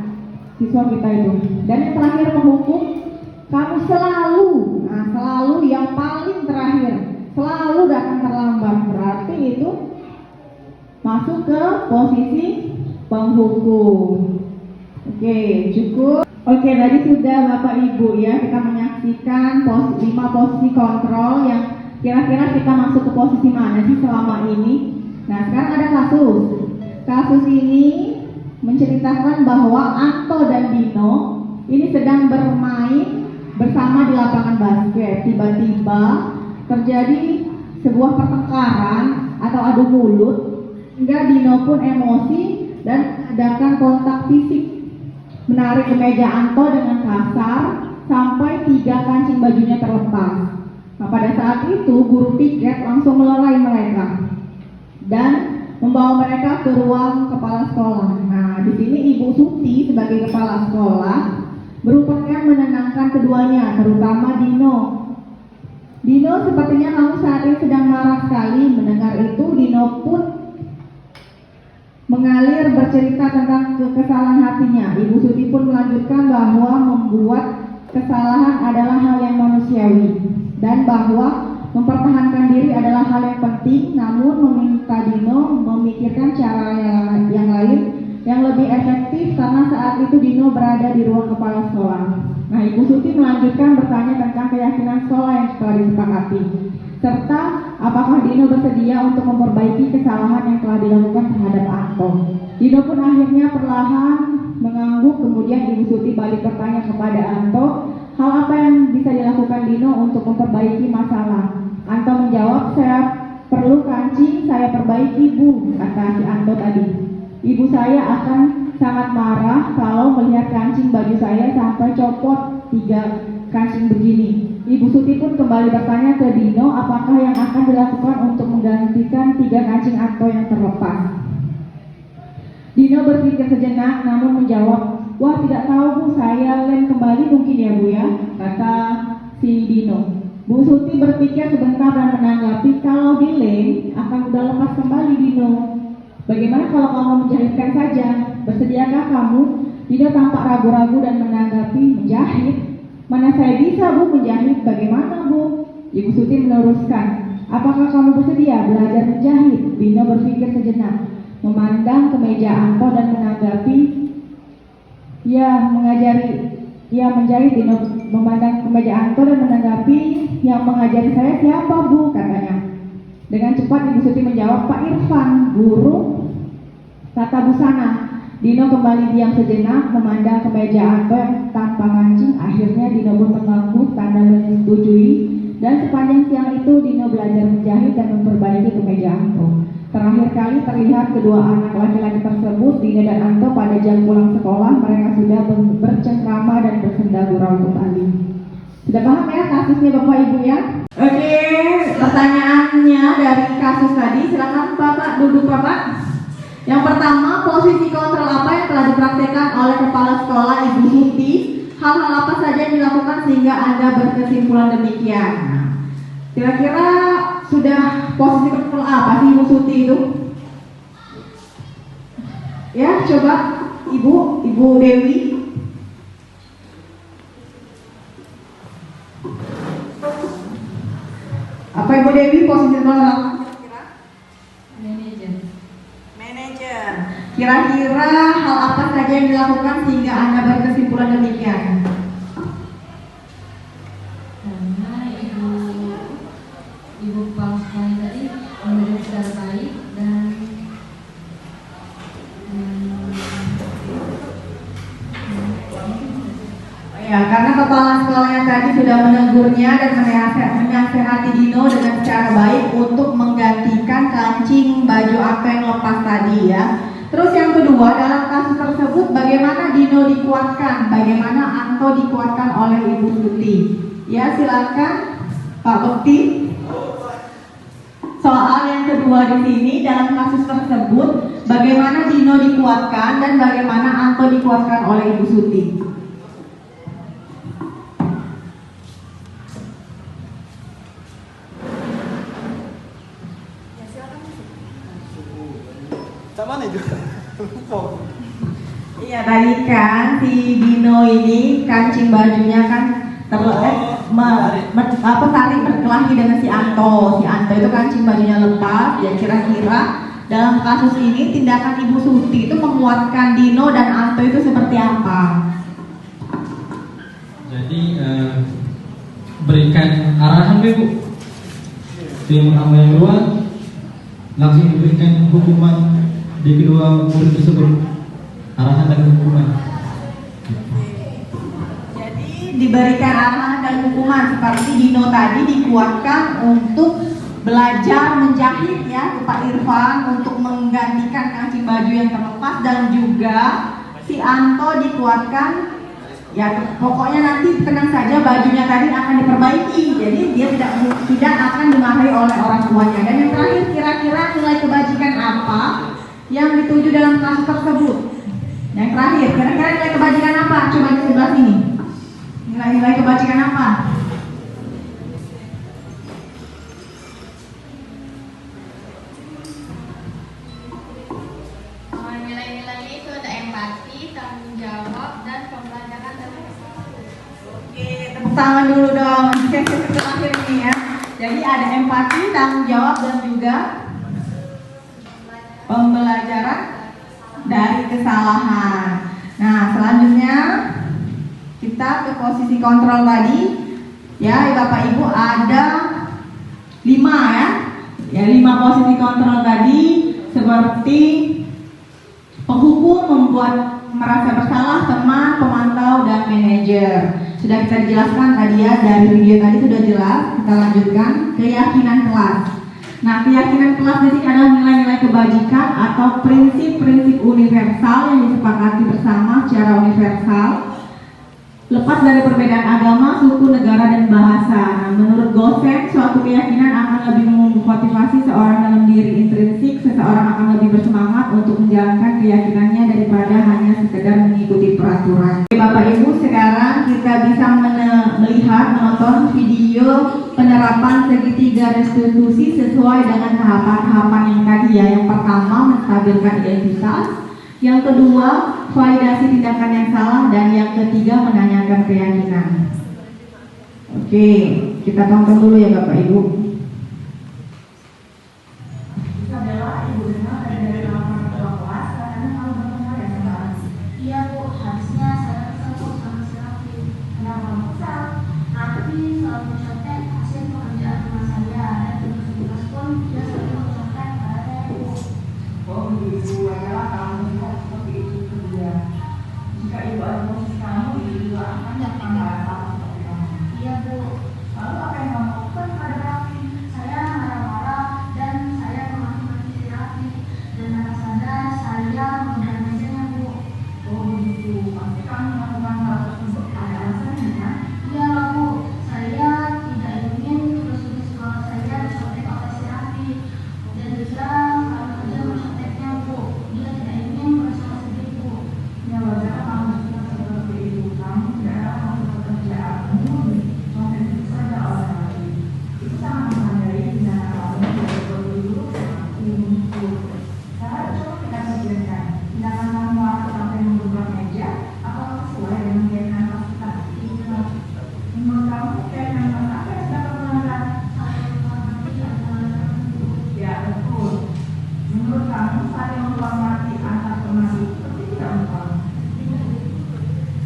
siswa kita itu. Dan yang terakhir menghukum, kamu selalu yang paling terakhir, selalu datang terlambat. Berarti itu masuk ke posisi penghukum. Oke, cukup. Oke, tadi sudah Bapak Ibu ya, kita menyaksikan 5 posisi kontrol yang kira-kira kita masuk ke posisi mana sih selama ini. Nah, sekarang ada kasus. Kasus ini menceritakan bahwa Anto dan Dino ini sedang bermain bersama di lapangan basket. Tiba-tiba terjadi sebuah pertengkaran atau adu mulut hingga Dino pun emosi dan adakan kontak fisik, menarik kemeja Anto dengan kasar sampai 3 kancing bajunya terlepas. Nah, pada saat itu guru piket langsung melerai mereka dan membawa mereka ke ruang kepala sekolah. Nah, di sini Ibu Suti sebagai kepala sekolah berupaya menenangkan keduanya, terutama Dino. Dino sepertinya kamu saat ini sedang marah sekali. Mendengar itu, Dino pun mengalir bercerita tentang kesalahan hatinya. Ibu Suti pun melanjutkan bahwa membuat kesalahan adalah hal yang manusiawi dan bahwa mempertahankan diri adalah adalah hal yang penting, namun meminta Dino memikirkan cara yang lain yang lebih efektif karena saat itu Dino berada di ruang kepala sekolah. Nah, Ibu Suti melanjutkan bertanya tentang keyakinan sekolah yang telah disepakati, serta apakah Dino bersedia untuk memperbaiki kesalahan yang telah dilakukan terhadap Anto. Dino pun akhirnya perlahan mengangguk, kemudian Ibu Suti balik bertanya kepada Anto, hal apa yang bisa dilakukan Dino untuk memperbaiki masalah. Anto menjawab, saya perlu kancing, saya perbaiki Bu, kata si Anto tadi. Ibu saya akan sangat marah kalau melihat kancing baju saya sampai copot 3 kancing begini. Ibu Suti pun kembali bertanya ke Dino apakah yang akan dilakukan untuk menggantikan 3 kancing Anto yang terlepas. Dino berpikir sejenak namun menjawab, wah tidak tahu Bu, saya lem kembali mungkin ya Bu ya, kata si Dino. Bu Suti berpikir sebentar dan menanggapi, kalau dilem akan udah lepas kembali Dino. Bagaimana kalau kamu menjahitkan saja? Bersediakah kamu? Dino tampak ragu-ragu dan menanggapi, menjahit? Mana saya bisa Bu menjahit, bagaimana Bu? Ibu Suti meneruskan, apakah kamu bersedia belajar menjahit? Dino berpikir sejenak, memandang ke meja Anto dan menanggapi, menjahit. Dino memandang ke meja Anto dan menanggapi, yang mengajari saya siapa Bu? Katanya. Dengan cepat Ibu Suti menjawab, Pak Irfan, guru tata busana. Dino kembali diam sejenak, memandang ke meja Anto yang tanpa mancing. Akhirnya Dino pun mengangguk tanda menyetujui, dan sepanjang siang itu Dino belajar menjahit dan memperbaiki kemeja Anto. Terakhir kali terlihat kedua anak laki-laki tersebut, Dino dan Anto, pada jam pulang sekolah. Mereka sudah bercengkrama dan bersenda gurau kembali. Sudah paham ya kasusnya Bapak Ibu ya? Oke, pertanyaannya dari kasus tadi, silakan Bapak duduk Bapak. Yang pertama, posisi kontrol apa yang telah dipraktekkan oleh kepala sekolah Ibu Suti? Hal-hal apa saja yang dilakukan sehingga Anda berkesimpulan demikian? Nah, kira-kira sudah posisi kontrol apa sih Ibu Suti itu? Ya, coba Ibu Dewi. Apa Ibu Dewi posisi kontrol apa? Manajer. Kira-kira hal apa saja yang dilakukan sehingga Anda berkesimpulan demikian? Karena ibu kepala sekolah tadi memberi secara baik dan ya, karena kepala sekolahnya tadi sudah menegurnya dan menasehati Dino dengan cara baik untuk menggantikan kancing baju apa yang lepas tadi ya. Terus yang kedua, dalam kasus tersebut bagaimana Dino dikuatkan, bagaimana Anto dikuatkan oleh Ibu Suti? Ya, silakan Pak Bekti. Soal yang kedua di sini, dalam kasus tersebut bagaimana Dino dikuatkan dan bagaimana Anto dikuatkan oleh Ibu Suti? Iya, tadi kan si Dino ini kancing bajunya kan saling berkelahi dengan si Anto. Si Anto itu kancing bajunya lepas. Ya, kira-kira dalam kasus ini tindakan Ibu Suti itu menguatkan Dino dan Anto itu seperti apa? Jadi berikan arahan Bu. Yang luar langsung diberikan hukuman di kedua murid tersebut, arahan dan hukuman. Jadi diberikan arahan dan hukuman seperti Dino tadi dikuatkan untuk belajar menjahit ya Pak Irfan untuk menggantikan kancing baju yang terlepas, dan juga si Anto dikuatkan ya pokoknya nanti tenang saja bajunya tadi akan diperbaiki, jadi dia tidak akan dimarahi oleh orang tuanya. Dan yang terakhir, kira-kira nilai kebajikan apa yang dituju dalam kasus tersebut? Yang terakhir, kira-kira nilai kebajikan apa? Coba di sebelah sini. Nilai kebajikan apa? Nilai-nilainya itu ada empati, tanggung jawab, dan pembelajaran dari kesalahan. Oke, tepuk tangan dulu dong. Sesi terakhir ini ya. Jadi ada empati, tanggung jawab, dan juga pembelajaran dari kesalahan. Nah, selanjutnya kita ke posisi kontrol tadi. Ya, Bapak Ibu ada 5 ya. Ya, 5 posisi kontrol tadi seperti penghukum, membuat merasa bersalah, teman, pemantau, dan manajer. Sudah kita jelaskan tadi ya, dari video tadi sudah jelas. Kita lanjutkan keyakinan kelas. Nah, keyakinan kelas di sini adalah nilai-nilai kebajikan atau prinsip-prinsip universal yang disepakati bersama secara universal, lepas dari perbedaan agama, suku, negara, dan bahasa. Nah, menurut Gosen, suatu keyakinan akan lebih memotivasi seorang dalam diri intrinsik. Seseorang akan lebih bersemangat untuk menjalankan keyakinannya daripada hanya sekedar mengikuti peraturan. Oke, Bapak Ibu, sekarang kita bisa melihat, menonton video penerapan segitiga restitusi sesuai dengan tahapan-tahapan yang tadi ya. Yang pertama, menstabilkan identitas. Yang kedua, validasi tindakan yang salah, dan yang ketiga, menanyakan keyakinan. Oke, kita tonton dulu ya Bapak Ibu. Isabella, Ibu dengar dari laporan ketua kelas, katanya kamu berkenal ya sama Aziz. Iya Bu, harusnya saya kesel sama si Raffi. Kenapa kesal? Raffi selalu mencontek hasil pekerjaan rumah saya, dan tugas-tugas pun dia selalu mencontek pada saya Bu. Oh begitu, adalah kamu juga seperti itu ke dia. Jika ibu ada posisi kamu, ibu juga akan datang sama seperti kamu. Iya Bu. Lalu apa yang kamu lakukan pada Raffi? Saya marah-marah dan saya memaki-maki si Raffi, dan tanpa sadar saya memegang mejanya Bu. Oh begitu, pasti kamu melakukan hal tersebut ada alasannya kan? Iya Bu, saya tidak ingin tugas-tugas sekolah saya dicontek oleh si Raffi, dan juga kalau dia menconteknya Bu, dia tidak ingin berusaha sedih Bu. Ya wajar kamu juga seperti itu. Kamu tidak mau pekerjaanmu contoh itu saja oleh Raffi. Itu sangat menghargai tindakan kamu dari dulu untuk. Sekarang coba kita pikirkan, tindakan kamu waktu sampai membuka meja, apakah sesuai dengan keyakinan kelas kita? Menurut kamu keyakinan kelas apa yang dapat melanggar? Saya menghormati antara Bu. Ya betul. Menurut kamu saling menghormati antar teman itu seperti tidak menurut?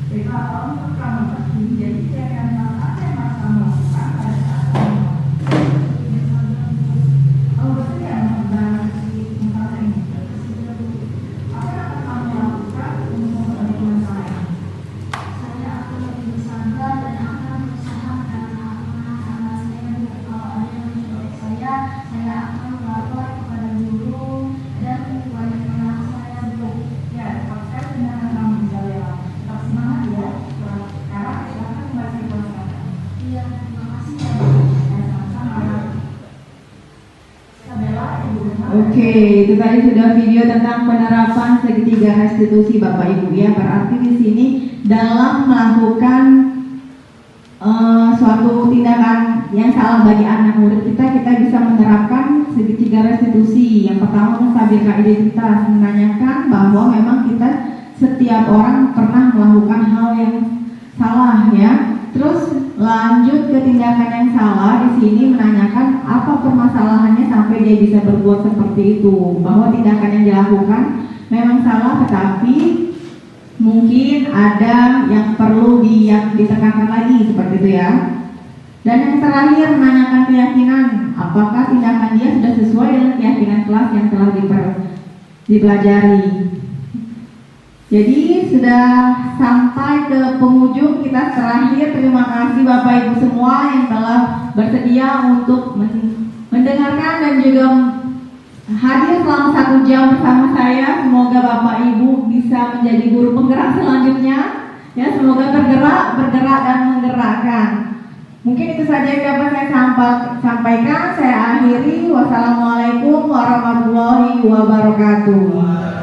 Jadi kalau menurut kamu pasti jadi keyakinan kelas apa yang harus kamu lakukan pada saat kamu? Oh betul ya, menghormati masalah ini. Apa yang akan kamu lakukan untuk menghadapi masalah ini? Saya akan lebih bersabar dan akan berusaha menahan saya Bu. Kalau ada yang mencontek saya akan melapor kepada guru dan wali kelas saya Bu. Ya, pakai tindakan kamu Isabella. Tetap semangat ya. Sekarang silakan kembali ke kelas kakak. Iya, terima kasih ya Bu. Ya, sama-sama. Isabella, Ibu dengar. Oke, itu tadi sudah video tentang penerapan segitiga restitusi Bapak Ibu ya. Berarti di sini dalam melakukan suatu tindakan yang salah bagi anak murid kita bisa menerapkan segitiga restitusi. Yang pertama, menstabilkan identitas, menanyakan bahwa memang kita setiap orang pernah melakukan hal yang salah ya. Terus lanjut ke tindakan yang salah, di sini menanyakan apa permasalahannya sampai dia bisa berbuat seperti itu. Bahwa tindakan yang dilakukan memang salah, tetapi mungkin ada yang perlu ditekankan lagi seperti itu ya. Dan yang terakhir, menanyakan keyakinan, apakah tindakan dia sudah sesuai dengan keyakinan kelas yang telah dipelajari. Jadi sudah sampai ke penghujung kita terakhir. Terima kasih Bapak Ibu semua yang telah bersedia untuk mendengarkan dan juga hadir selama 1 jam bersama saya. Semoga Bapak Ibu bisa menjadi guru penggerak selanjutnya. Ya, semoga bergerak dan menggerakkan. Mungkin itu saja yang dapat saya sampaikan. Saya akhiri. Wassalamualaikum warahmatullahi wabarakatuh.